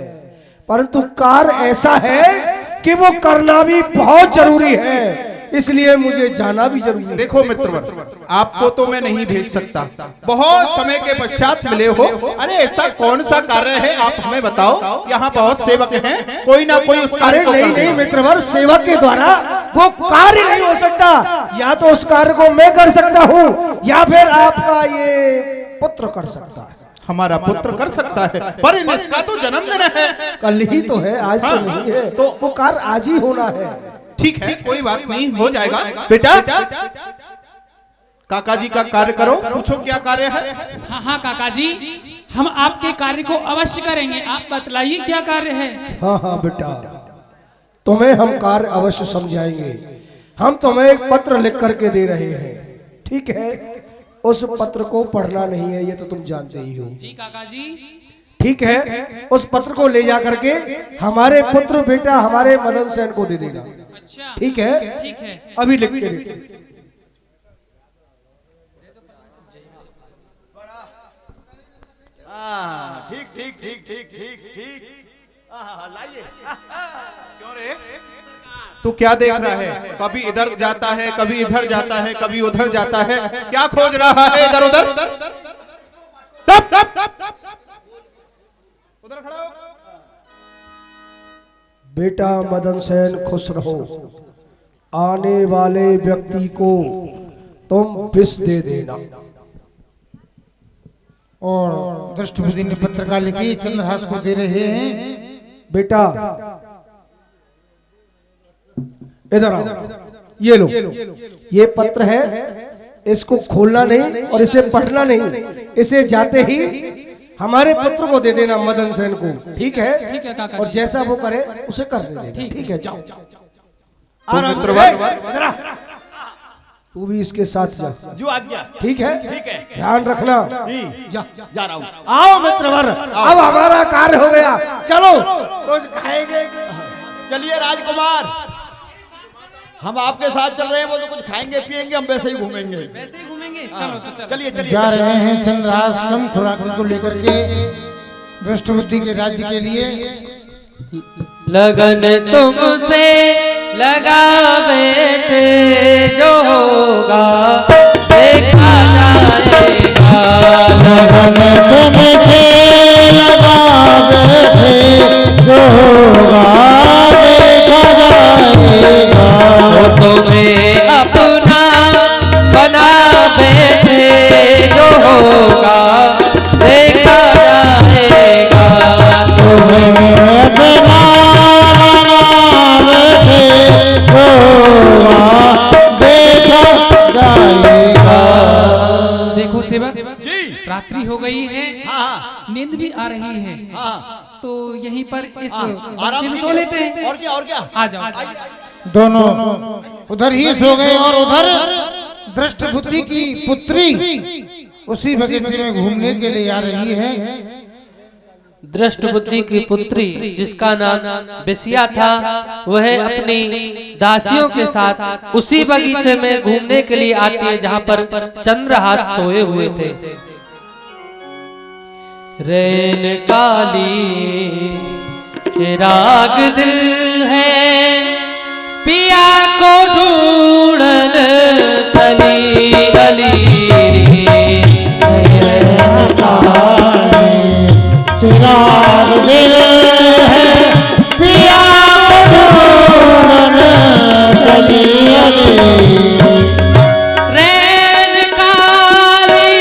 परंतु कार्य ऐसा है कि वो करना भी बहुत जरूरी है, इसलिए मुझे जाना भी जरूरी है। देखो मित्रवर, आपको तो मैं नहीं भेज सकता, बहुत समय के पश्चात मिले हो। अरे ऐसा कौन सा कार्य है आप हमें बताओ, यहाँ बहुत सेवक हैं, कोई ना कोई उस कार्य को नहीं कर दे। नहीं मित्रवर, सेवक के द्वारा वो कार्य नहीं हो सकता। या तो उस कार्य को मैं कर सकता हूँ, या फिर आपका ये पुत्र कर सकता है। हमारा पुत्र कर सकता है, पर इसका तो जन्मदिन है। कल ही तो है, आज तो नहीं है, तो वो कार्य आज ही होना है। ठीक है, कोई बात नहीं, हो जाएगा। बेटा काका जी का कार्य करो, पूछो क्या कार्य है। हाँ हाँ काका जी, हम आपके कार्य को अवश्य करेंगे, आप बतलाइए क्या कार्य है। हाँ हाँ बेटा, तुम्हें हम कार्य अवश्य समझाएंगे। हम तुम्हें एक पत्र लिख करके दे रहे हैं, ठीक है? उस पत्र को पढ़ना नहीं है, ये तो तुम जानते ही हो। जी काका जी। ठीक है, उस पत्र को ले जा करके हमारे पुत्र बेटा हमारे मदन सेन को दे देना। अच्छा ठीक है, ठीक है। अभी लिख के देते। ठीक ठीक ठीक ठीक ठीक ठीक, लाइए। क्यों रे, तू क्या देख रहा है? कभी इधर जाता है, कभी इधर जाता है, कभी उधर जाता है, क्या खोज रहा है इधर उधर? उधर खड़ा हो। बेटा मदन सेन खुश रहो, आने वाले व्यक्ति को तुम विष दे देना। और दृष्टि बुद्धि ने पत्रिका लिखी, चंद्रहास को दे रहे हैं। बेटा इधर आओ, ये लो, ये पत्र है, इसको खोलना नहीं और इसे पढ़ना नहीं, इसे जाते ही हमारे पुत्र को दे देना, मदन सेन को। ठीक है? ठीक है काका। और जैसा वो करे उसे करने देना। ठीक है, जाओ। आराम से, इधर आ। तू भी इसके साथ जा। जो आज्ञा। ठीक है? ठीक है। ध्यान रखना। जा जा रहा हूँ। आओ मित्रवर, अब हमारा कार्य हो गया, चलो कुछ खाएंगे। चलिए राजकुमार, हम आपके साथ चल रहे हैं, वो तो कुछ खाएंगे पिएंगे, हम वैसे ही घूमेंगे। वैसे ही घूमेंगे। चलो तो चलो। चलिए चलिए जा रहे हैं चंद्रहास कम खुराकी को लेकर के दृष्टबुद्धि के राज्य के लिए। लगन तुमसे लगा बैठे जो होगा देखा जाएगा। लगन तुमसे लगा बैठे जो होगा देखा जाएगा। वो तुम्हें अपना बना बैठे जो होगा देखा जाएगा। तुम्हें बना बैठे जो होगा देखा जाएगा। देखो सेवक, जी रात्रि हो गई है, हाँ नींद भी आ रही है, हाँ तो यहीं पर इस आराम बगीचे में सो कीजिए। लेते हैं। और क्या आ जाओ। आइए। दोनों उधर ही सो गए और उधर दृष्टबुद्धि की पुत्री उसी बगीचे में घूमने के लिए आ रही है। दृष्टबुद्धि की पुत्री जिसका नाम बिसिया था, वह अपनी दासियों के साथ उसी बगीचे में घूमने के लिए आती है जहाँ पर चंद्रहास सोए हुए थे। रैन काली चिराग दिल है, पिया को ढूंढन चली अली। चिराग दिल है, पिया को ढूंढन चली अली। रैन काली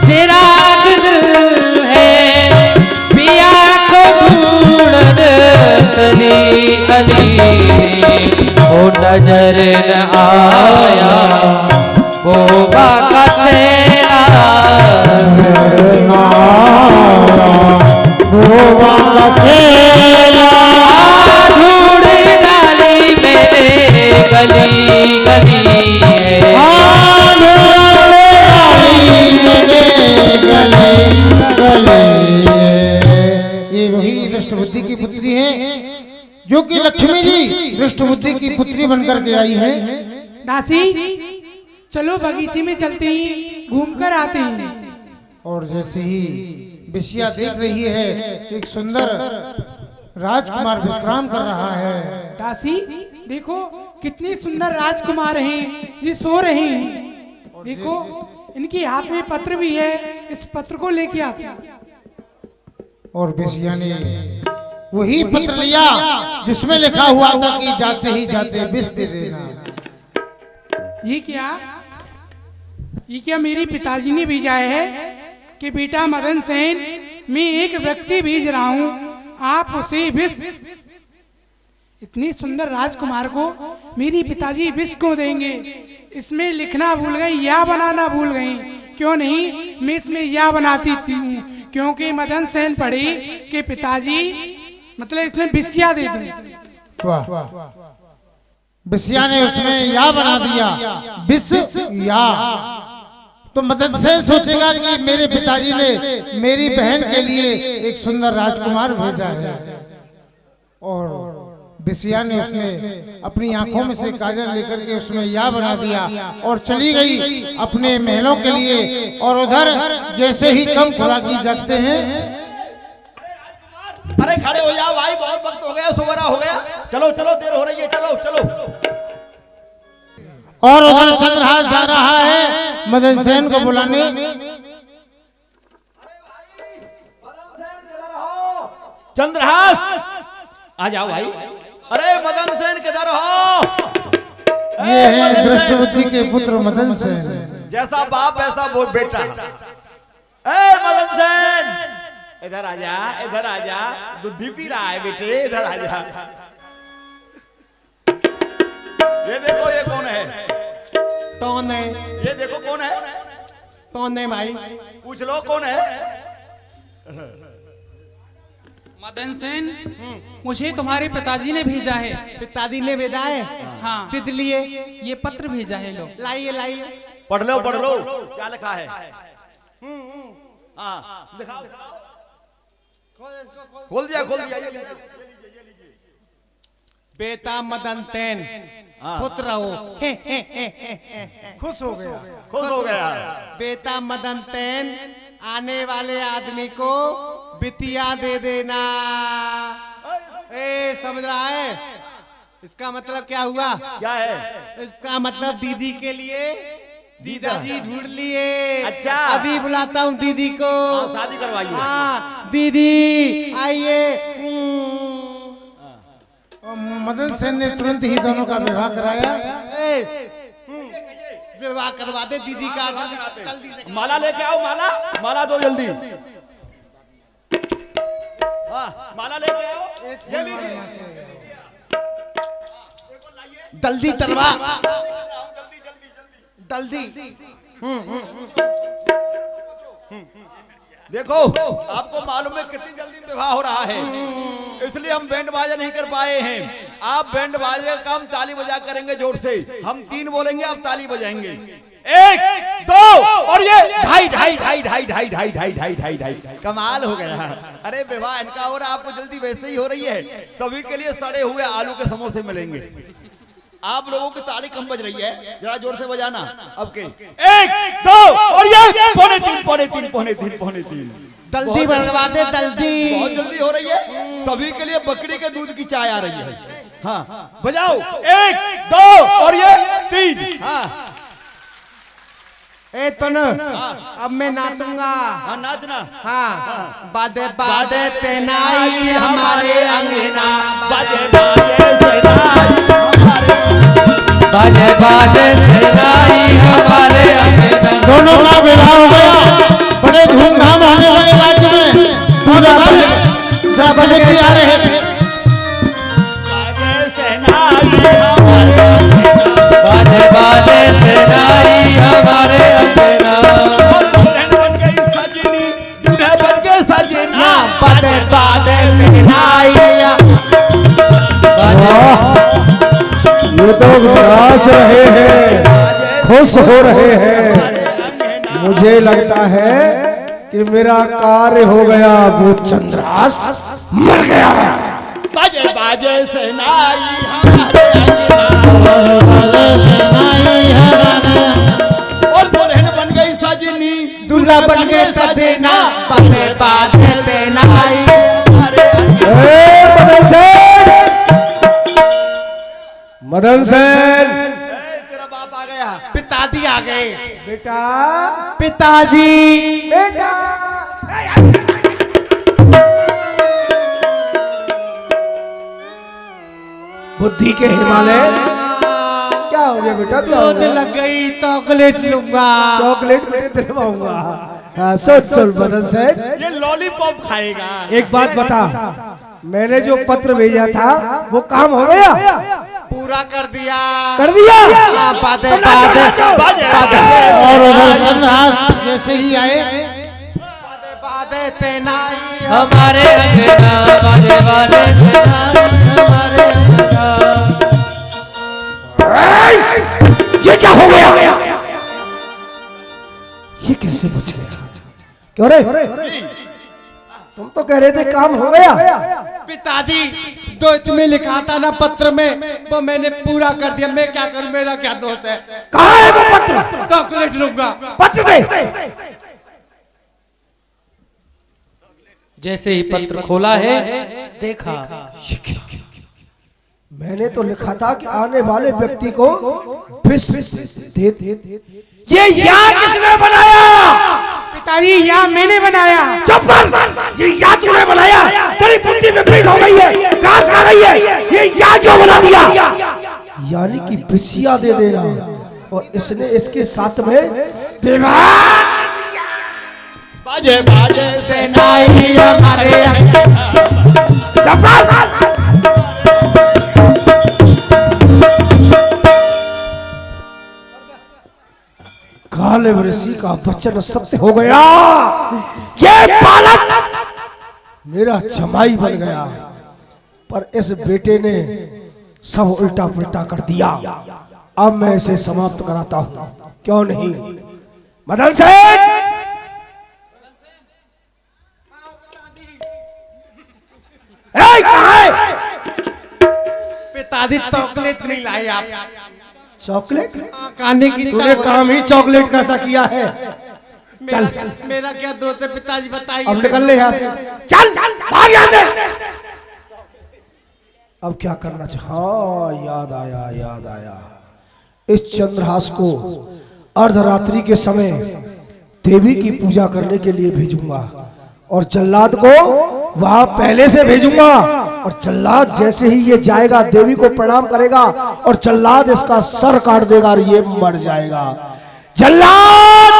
चिराग दिल है, पिया को ढूंढन चली अली। वो नजर न आया गोबा का छेला, गोवा का चेला ढूंढ डाली मेरे गली गली। ये वही दृष्टबुद्धि की पुत्री है जो कि लक्ष्मी जी दृष्टबुद्धि की पुत्री बनकर के आई है। दासी, चलो बगीचे में चलते हैं, घूम कर आते हैं। और जैसे ही बिसिया देख रही है एक सुंदर राजकुमार विश्राम कर रहा है। दासी देखो, कितने सुंदर राजकुमार हैं, ये सो रहे हैं। देखो, इनके हाथ में पत्र भी है, इस पत्र को लेके आते हैं। और बिसिया ने वही पत्र लिया जिसमें लिखा हुआ था कि जाते ही जाते विष दे देना। ये क्या मेरे पिताजी ने भेजा है कि बेटा मदन सेन, मैं एक व्यक्ति भेज रहा हूं, आप उसे विष, इतने सुंदर राजकुमार को मेरी पिताजी विष को देंगे। इसमें लिखना भूल गई, या बनाना भूल गई। क्यों नहीं, मैं इसमें या बनाती थी, क्योंकि मदन सेन पढ़ी कि पिताजी मतलब इसमें बिसिया दे दूं। वाह, बिसिया ने उसमें या बना दिया, बिस या। तो मदन सेन सोचेगा कि मेरे पिताजी ने मेरी बहन के लिए एक सुंदर राजकुमार भेजा है। और बिसिया ने उसने अपनी आंखों में से काजल लेकर के उसमें या बना दिया और चली गई अपने महलों के लिए। और उधर जैसे ही कम खुराकी जागते हैं, अरे खड़े हो जाओ भाई, बहुत वक्त हो गया, सुबह हो गया। चलो चलो, देर हो रही है, चलो चलो। और उधर चंद्रहास जा रहा है मदन सेन को बुलाने। चंद्रहास आ जाओ भाई। अरे मदन सेन किधर हो? ये है दृष्टबुद्धि के पुत्र मदन सेन। जैसा बाप ऐसा वो बेटा। ए मदन सेन, इधर आजा, इधर आजा, दूधी पी रहा है बेटे, इधर आजा। ये देखो, ये कौन है? कौन है? ये देखो कौन है? कौन है भाई? पूछ लो कौन है? मदन सेन, मुझे तुम्हारे पिताजी ने भेजा है। पिताजी ने भेजा है? हाँ। किस लिए? ये पत्र भेजा है, लो लाइए लाइए। पढ़ लो पढ़ लो, क्या लिखा है? हाँ दिखाओ, खोल दिया खोल दिया। बेटा मदन तेन खुश रहो। खुश हो गया। खुश हो गया। बेटा मदन तेन आने वाले आदमी को बिटिया दे देना। ए समझ रहा है? इसका मतलब क्या हुआ? क्या है? इसका मतलब दीदी के लिए दीदाजी ढूंढ लिए। अच्छा। अभी बुलाता हूँ दीदी को। शादी करवाइए। हाँ दीदी आइए। मदन सेन ने तुरंत ही दोनों का विवाह कराया। विवाह करवा दे दीदी का। जल्दी से माला लेके आओ। माला माला दो जल्दी। हाँ माला लेके आओ। ये लीजिए। जल्दी तलवा। जल्दी। देखो आपको मालूम है कितनी जल्दी विवाह हो रहा है, इसलिए हम बैंड बाजा नहीं कर पाए हैं। आप बैंड बाजे का काम ताली बजा करेंगे जोर से। हम 3 बोलेंगे, आप ताली बजाएंगे। 1 2 और ये ढाई ढाई ढाई ढाई ढाई ढाई ढाई ढाई ढाई ढाई। कमाल हो गया। अरे विवाह इनका हो रहा, आपको जल्दी वैसे ही हो रही है। सभी के लिए सड़े हुए आलू के समोसे मिलेंगे। आप लोगों की ताली कम बज रही है, जरा जोर से बजाना। अब के 1 2 और ये पौने तीन। जल्दी बनवा दे जल्दी। बहुत जल्दी हो रही है। सभी के लिए बकरी के दूध की चाय आ रही है। हाँ बजाओ। 1 2 और ये 3। हाँ ए तन अब मैं नाचूंगा। हाँ नाचना। हाँ बादे बादे तेनाई हमारे अंगना। बाजे बाजे सेनाई हमारे, बाजे बाजे सेनाई हमारे अंगना। दोनों का विवाह हो गया। बड़े धूमधाम होने वाले राज्य में द्रौपदी आ रहे हैं। बाजे सेनाई हमारे अंगना। बाजे बाजे सेनाई हमारे अंगना। और दुल्हन बन गई सजनी, दूल्हा बन गए सजना। बादे बादे तेनाई। ये तो नाच रहे हैं, खुश हो रहे हैं। मुझे लगता है कि मेरा कार्य हो गया। वो चंद्रहास मर गया। बाजे बाजे सेनाई हमारे अंगना। और दुल्हन बन गई सजनी, दूल्हा बन गए सजना। बादे बादे तेनाई। मदन सेन, तेरा बाप आ गया। पिताजी आ गए। बेटा पिताजी। बेटा बुद्धि के हिमालय क्या हो गया बेटा? दूध लग गई चॉकलेट लूंगा। चॉकलेट बेटे दिलवाऊंगा। हाँ, सुन मदन सेन, ये लॉलीपॉप खाएगा। एक बात बता, मैंने जो पत्र भेजा था वो काम हो गया? पूरा कर दिया। कर दिया। बादे तो नाचो, बादे नाचो। बादे और उधर चंद्रहास जैसे ही आए, बादे बादे तेनाई हमारे अंगना। बाजे बाजे सेनाई हमारे अंगना। ये क्या हो गया? ये कैसे बच गया? क्यों रे? तुम तो कह रहे थे काम हो गया। पिताजी जो तुम्हें लिखा था ना पत्र में, वो मैंने पूरा कर दिया। मैं क्या करूं, मेरा क्या दोष है? कहाँ है वो पत्र? चॉकलेट लूंगा। पत्र दे। जैसे ही पत्र खोला है, देखा मैंने तो लिखा था कि आने वाले व्यक्ति को फिश दे। ये या किसने बनाया? पिताजी या मैंने बनाया। चुप कर। ये या तूने बनाया? तेरी बुद्धि विपरीत हो गई है, घास खा गई है। ये या क्यों बना दिया? यानी कि बिसिया दे देना, और इसने इसके साथ में विवाह। बाजे बाजे तेनाई हमारे चुप कर। काले ऋषि का वचन सत्य हो गया। ये बालक मेरा जमाई बन गया, पर इस बेटे ने सब उल्टा पुल्टा कर दिया। अब मैं इसे समाप्त कराता हूं, क्यों नहीं? मदन सेन, कहाँ है? पिताजी चॉकलेट नहीं लाए आप। चॉकलेट? खाने की तूने काम ही चॉकलेट कैसा किया है? चल मेरा क्या दोस्त है पिताजी बताइए। अब निकल ले यहाँ से, चल भाग यहाँ से। अब क्या करना चाहिए? हाँ याद आया। इस चंद्रहास को अर्धरात्रि के समय देवी की पूजा करने के लिए भेजूंगा और जल्लाद को वहां पहले से भेजूंगा। और जल्लाद जैसे ही ये जाएगा देवी को प्रणाम करेगा और जल्लाद इसका सर काट देगा और ये मर जाएगा। जल्लाद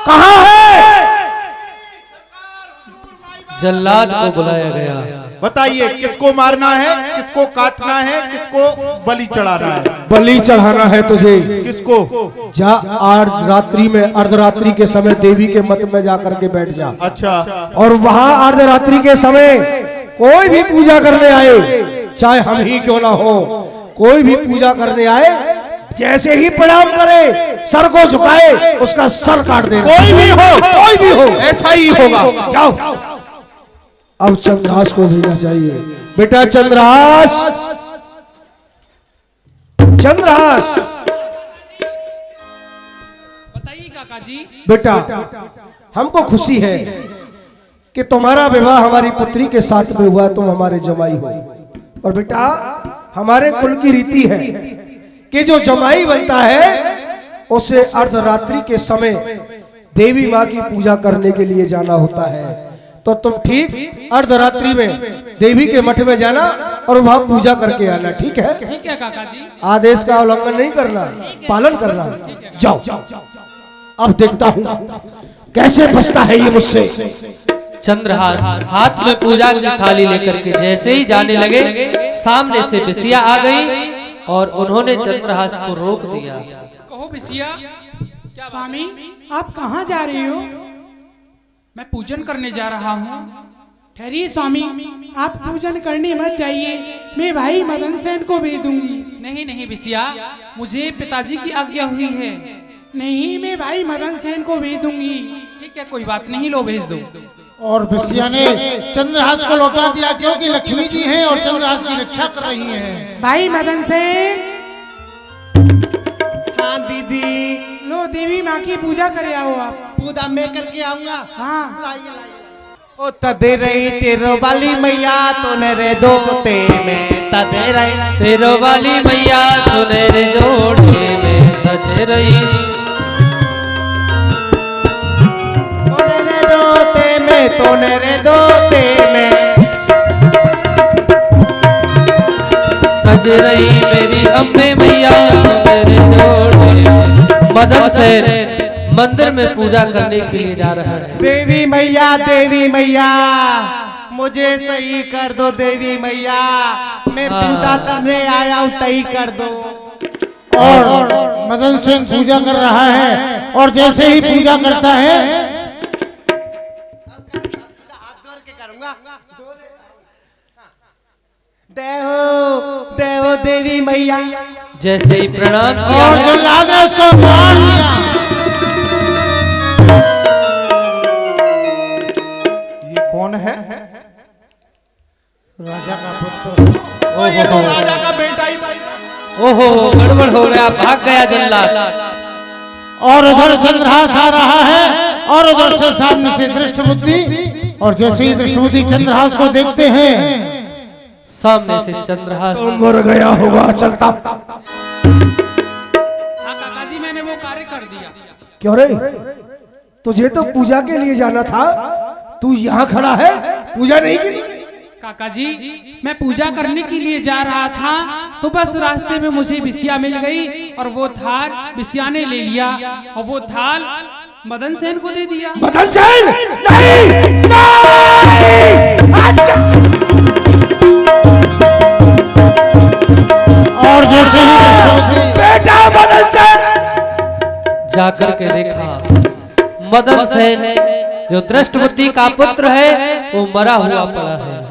कहाँ है? जल्लाद को बुलाया गया। बताइए किसको मारना है, किसको काटना है, किसको बलि चढ़ाना है? बलि चढ़ाना है तुझे। किसको? जा अर्धरात्रि में, अर्धरात्रि के समय देवी के मत में जाकर के बैठ जा। अच्छा। और वहां अर्धरात्रि के समय कोई भी पूजा करने आए, चाहे हम ही क्यों ना हो, कोई भी पूजा करने आए, जैसे ही प्रणाम करे, सर को झुकाए, उसका सर काट दे। कोई भी हो ऐसा ही होगा। जाओ। अब चंद्रहास को भेजना चाहिए। बेटा चंद्रहास, चंद्रहास, बताइए काका जी। बेटा हमको खुशी है कि तुम्हारा विवाह हमारी पुत्री के साथ में हुआ, तुम हमारे जमाई हो। और बेटा हमारे कुल की रीति है कि जो जमाई बनता है उसे अर्धरात्रि के समय देवी माँ की पूजा करने के लिए जाना होता है। तो तुम ठीक अर्धरात्रि में देवी के मठ में जाना और वहां पूजा करके आना। ठीक है? ठीक है काका जी। आदेश का उल्लंघन नहीं करना, पालन करना। जाओ। अब देखता हूं कैसे फंसता है ये मुझसे। चंद्रहास हाथ में पूजा की थाली लेकर के जैसे ही जाने लगे, सामने से बिसिया आ गई और उन्होंने चंद्रहास को रोक दिया। कहो बिसिया। स्वामी आप कहाँ जा रहे हो? मैं पूजन करने जा रहा हूँ। ठहरिए स्वामी, आप पूजन करने मत जाइए, मैं भाई मदन सेन को भेज दूंगी। नहीं बिसिया, मुझे पिताजी की आज्ञा हुई है। नहीं, मैं भाई मदन सेन को भेज दूंगी। ठीक है, कोई बात नहीं, लो भेज दो। और बिसिया ने चंद्रहास को लौटा दिया क्योंकि लक्ष्मी जी हैं और चंद्रहास की रक्षा कर रही हैं। भाई मदन सेन। हाँ दीदी। लो देवी माँ की पूजा करे आओ आप। पूजा मैं करके आऊंगा। हाँ। ओ तदे रही तेरो वाली मैया तोने दो ते में तदे रही शेरो वाली मैया सुनहरे जोड़े में सज रही। तोने दो ते में सज रही मेरी अम्बे मैया सुनहरे जोड़े में। मदन सेन मंदिर में पूजा करने के लिए जा रहा है। देवी मैया मुझे सही कर दो देवी मैया, मैं पूजा करने आया हूँ, सही कर दो। और मदन सेन पूजा कर रहा है और जैसे ही पूजा करता है देवो देवी मैया। जैसे ही प्रणाम किया और जल्लाद ने उसको मार दिया। ये कौन है? राजा का पुत्र। ये तो राजा का बेटा ही। ओहो गड़बड़ हो गया, भाग गया जल्लाद। और उधर चंद्रहास आ रहा है और उधर से सामने से दृष्टबुद्धि, और जैसे ही दृष्टबुद्धि चंद्रहास को देखते हैं, सामने से चंद्रहास तो मर गया होगा। चलता। हाँ काका जी, मैंने वो कार्य कर दिया। क्यों रे? तुझे तो पूजा के लिए जाना था, तू यहाँ खड़ा है, पूजा नहीं की? काका जी मैं पूजा करने के लिए जा रहा था तो बस रास्ते में मुझे बिसिया मिल गई और वो थाल बिसिया ने ले लिया और वो थाल मदन सेन को दे दिया। मदन सेन नहीं, नहीं! और जैसे ही बेटा मदन सेन जाकर के देखा मदन सेन जो दृष्टबुद्धि का पुत्र है वो मरा हुआ पड़ा है।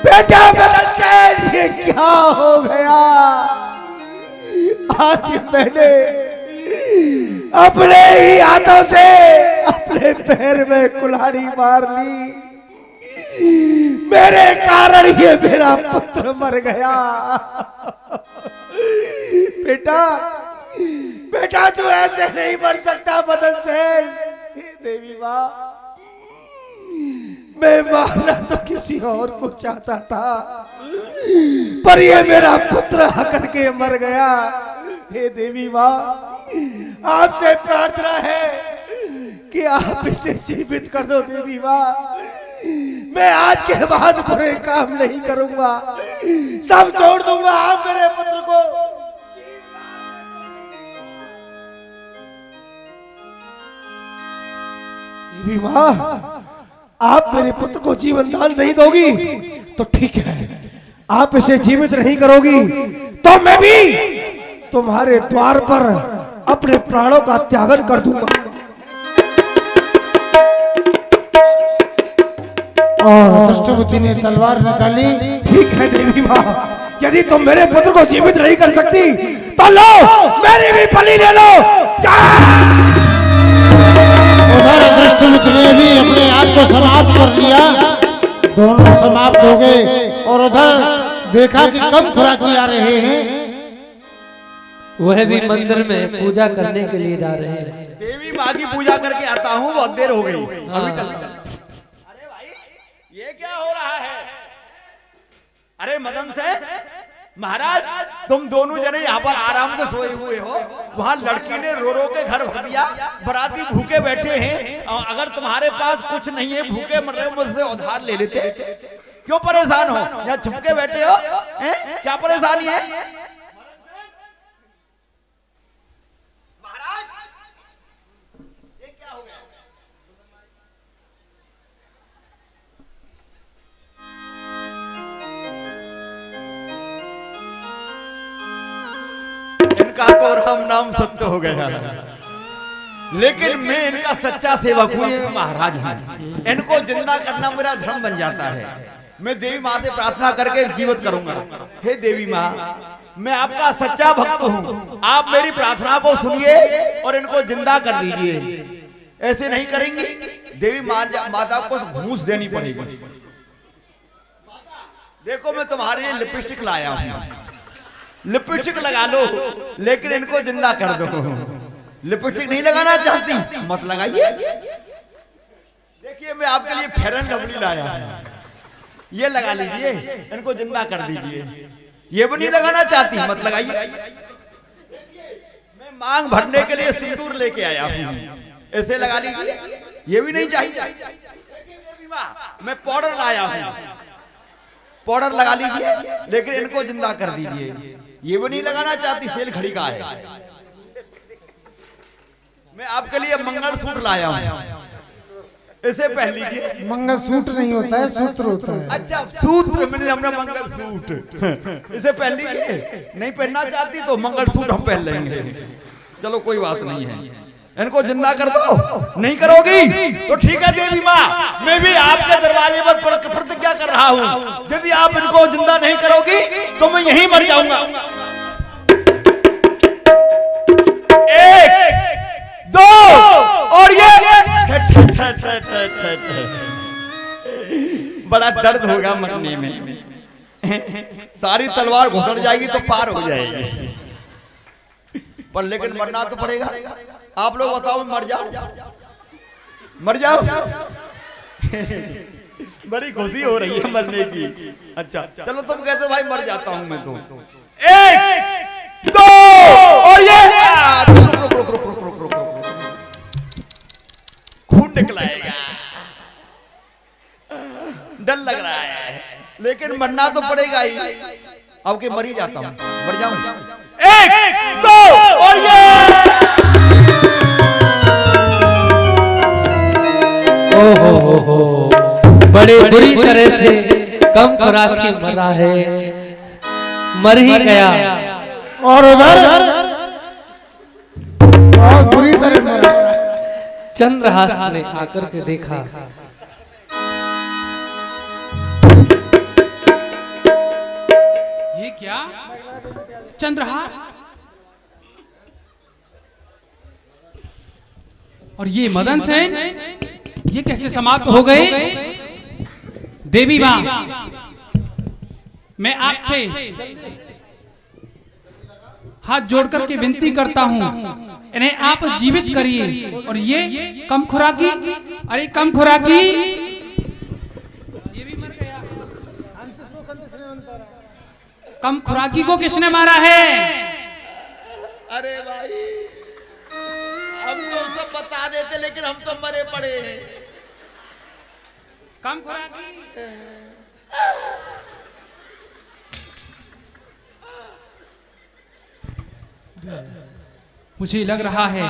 बेटा मदन सेन ये क्या हो गया? आज मैंने अपने ही हाथों से अपने पैर में कुल्हाड़ी मार ली। मेरे कारण ये मेरा पुत्र मर गया। बेटा बेटा तू ऐसे नहीं मर सकता मदन सेन। देवी माँ मैं मारना तो किसी और को चाहता था, पर ये मेरा पुत्र आकर के मर गया। हे देवी माँ आपसे प्रार्थना है कि आप इसे जीवित कर दो। देवी माँ मैं आज के बाद बुरे काम नहीं करूंगा, सब छोड़ दूंगा। आप मेरे पुत्र को देवी माँ आप मेरे पुत्र को जीवन दान नहीं दोगी तो ठीक है, आप इसे जीवित नहीं करोगी तो मैं भी तुम्हारे द्वार पर अपने प्राणों का त्यागन कर दूंगा। और दुष्टबुद्धि ने तलवार निकाली। ठीक है देवी माँ, यदि तुम मेरे पुत्र को जीवित नहीं कर सकती तो लो मेरी भी बलि ले लो। उधर दुष्टबुद्धि ने भी अपने आप को समाप्त कर लिया, दोनों समाप्त हो गए। और उधर देखा कि कम खुराकी आ रहे हैं, वह भी मंदिर में पूजा करने के लिए जा रहे हैं। देवी माँ की पूजा करके आता हूँ, बहुत देर हो गई, अभी चलता हूँ। अरे भाई ये क्या हो रहा है? अरे मदन से महाराज तुम दोनों जने यहाँ पर आराम से सोए हुए हो, वहाँ लड़की ने रो रो के घर भर दिया, बराती भूखे बैठे हैं। अगर तुम्हारे पास कुछ नहीं है, भूखे मर रहे हो, मुझसे उधार ले लेते। क्यों परेशान हो? यहाँ छुप के बैठे हो, क्या परेशानी है? महाराज ये क्या हो गया? इनका तो राम नाम सत्य हो गया, लेकिन मैं इनका सच्चा सेवक हूँ, ये महाराज हैं। इनको जिंदा करना मेरा धर्म बन जाता है। मैं देवी माँ से प्रार्थना करके जीवित करूंगा। हे देवी माँ मैं आपका सच्चा भक्त हूँ, आप मेरी प्रार्थना को सुनिए और इनको जिंदा कर दीजिए। ऐसे नहीं करेंगी देवी माता को घूस देनी पड़ेगी। देखो मैं तुम्हारे लिए लिपस्टिक लाया हूँ, लिपस्टिक लगा लो, लेकिन इनको जिंदा कर दो। लिपस्टिक नहीं लगाना चाहती मत लगाइए। देखिए मैं आपके लिए फेयर एंड लवली लाया हूं, ये लगा लीजिए, इनको जिंदा कर दीजिए। ये भी नहीं लगाना चाहती मत लगाइए। मैं मांग भरने के लिए सिंदूर लेके आया हूं, ऐसे लगा लीजिए। ये भी नहीं चाहिए। मैं पाउडर लाया हूं, पाउडर लगा लीजिए, लेकिन इनको जिंदा कर दीजिए। ये भी नहीं लगाना चाहती, सेल खड़ी का है। मैं आपके लिए मंगलसूत्र लाया हूं, इसे पहन लीजिए। मंगलसूत्र नहीं होता है, सूत्र होता है। अच्छा सूत्र, मैंने हमने मंगलसूत्र, इसे पहन लीजिए। नहीं पहनना चाहती तो मंगलसूत्र हम पहन लेंगे, चलो कोई बात नहीं है। इनको जिंदा कर दो। नहीं करोगी तो ठीक है देवी माँ, मैं भी आपके दरवाजे पर प्रतिज्ञा कर रहा हूँ, यदि आप इनको जिंदा नहीं करोगी तो मैं यहीं मर जाऊंगा। 1 2 और ये बड़ा दर्द होगा मरने में, सारी तलवार घुसड़ जाएगी तो पार हो जाएगी, पर लेकिन मरना तो पड़ेगा। आप लोग बताओ मर जाओ, मर जाओ। बड़ी खुशी हो रही है मरने की। अच्छा चलो तुम कहते हो भाई मर जाता हूं मैं तो। 1 2 और ये खून निकलाएगा, डर लग रहा है, लेकिन मरना तो पड़ेगा ही। अब के मर ही जाता हूं, मर जाऊं। 1 2 और ये हो बड़े बुरी तरह से कम खुराकी मरा है, मर ही गया। और उधर बहुत बुरी तरह मरा। चंद्रहास ने आकर के देखा, ये क्या चंद्रहास और ये मदन सेन, ये कैसे समाप्त हो गए? देवी माँ, मैं आपसे हाथ जोड़कर के विनती करता हूँ, इन्हें आप जीवित करिए। और ये कम खुराकी, अरे कम खुराकी, ये भी मर गया। कम खुराकी को किसने मारा है? अरे भाई, हम तो सब बता देते, लेकिन हम तो मरे पड़े हैं। कम खुराकी, मुझे लग रहा है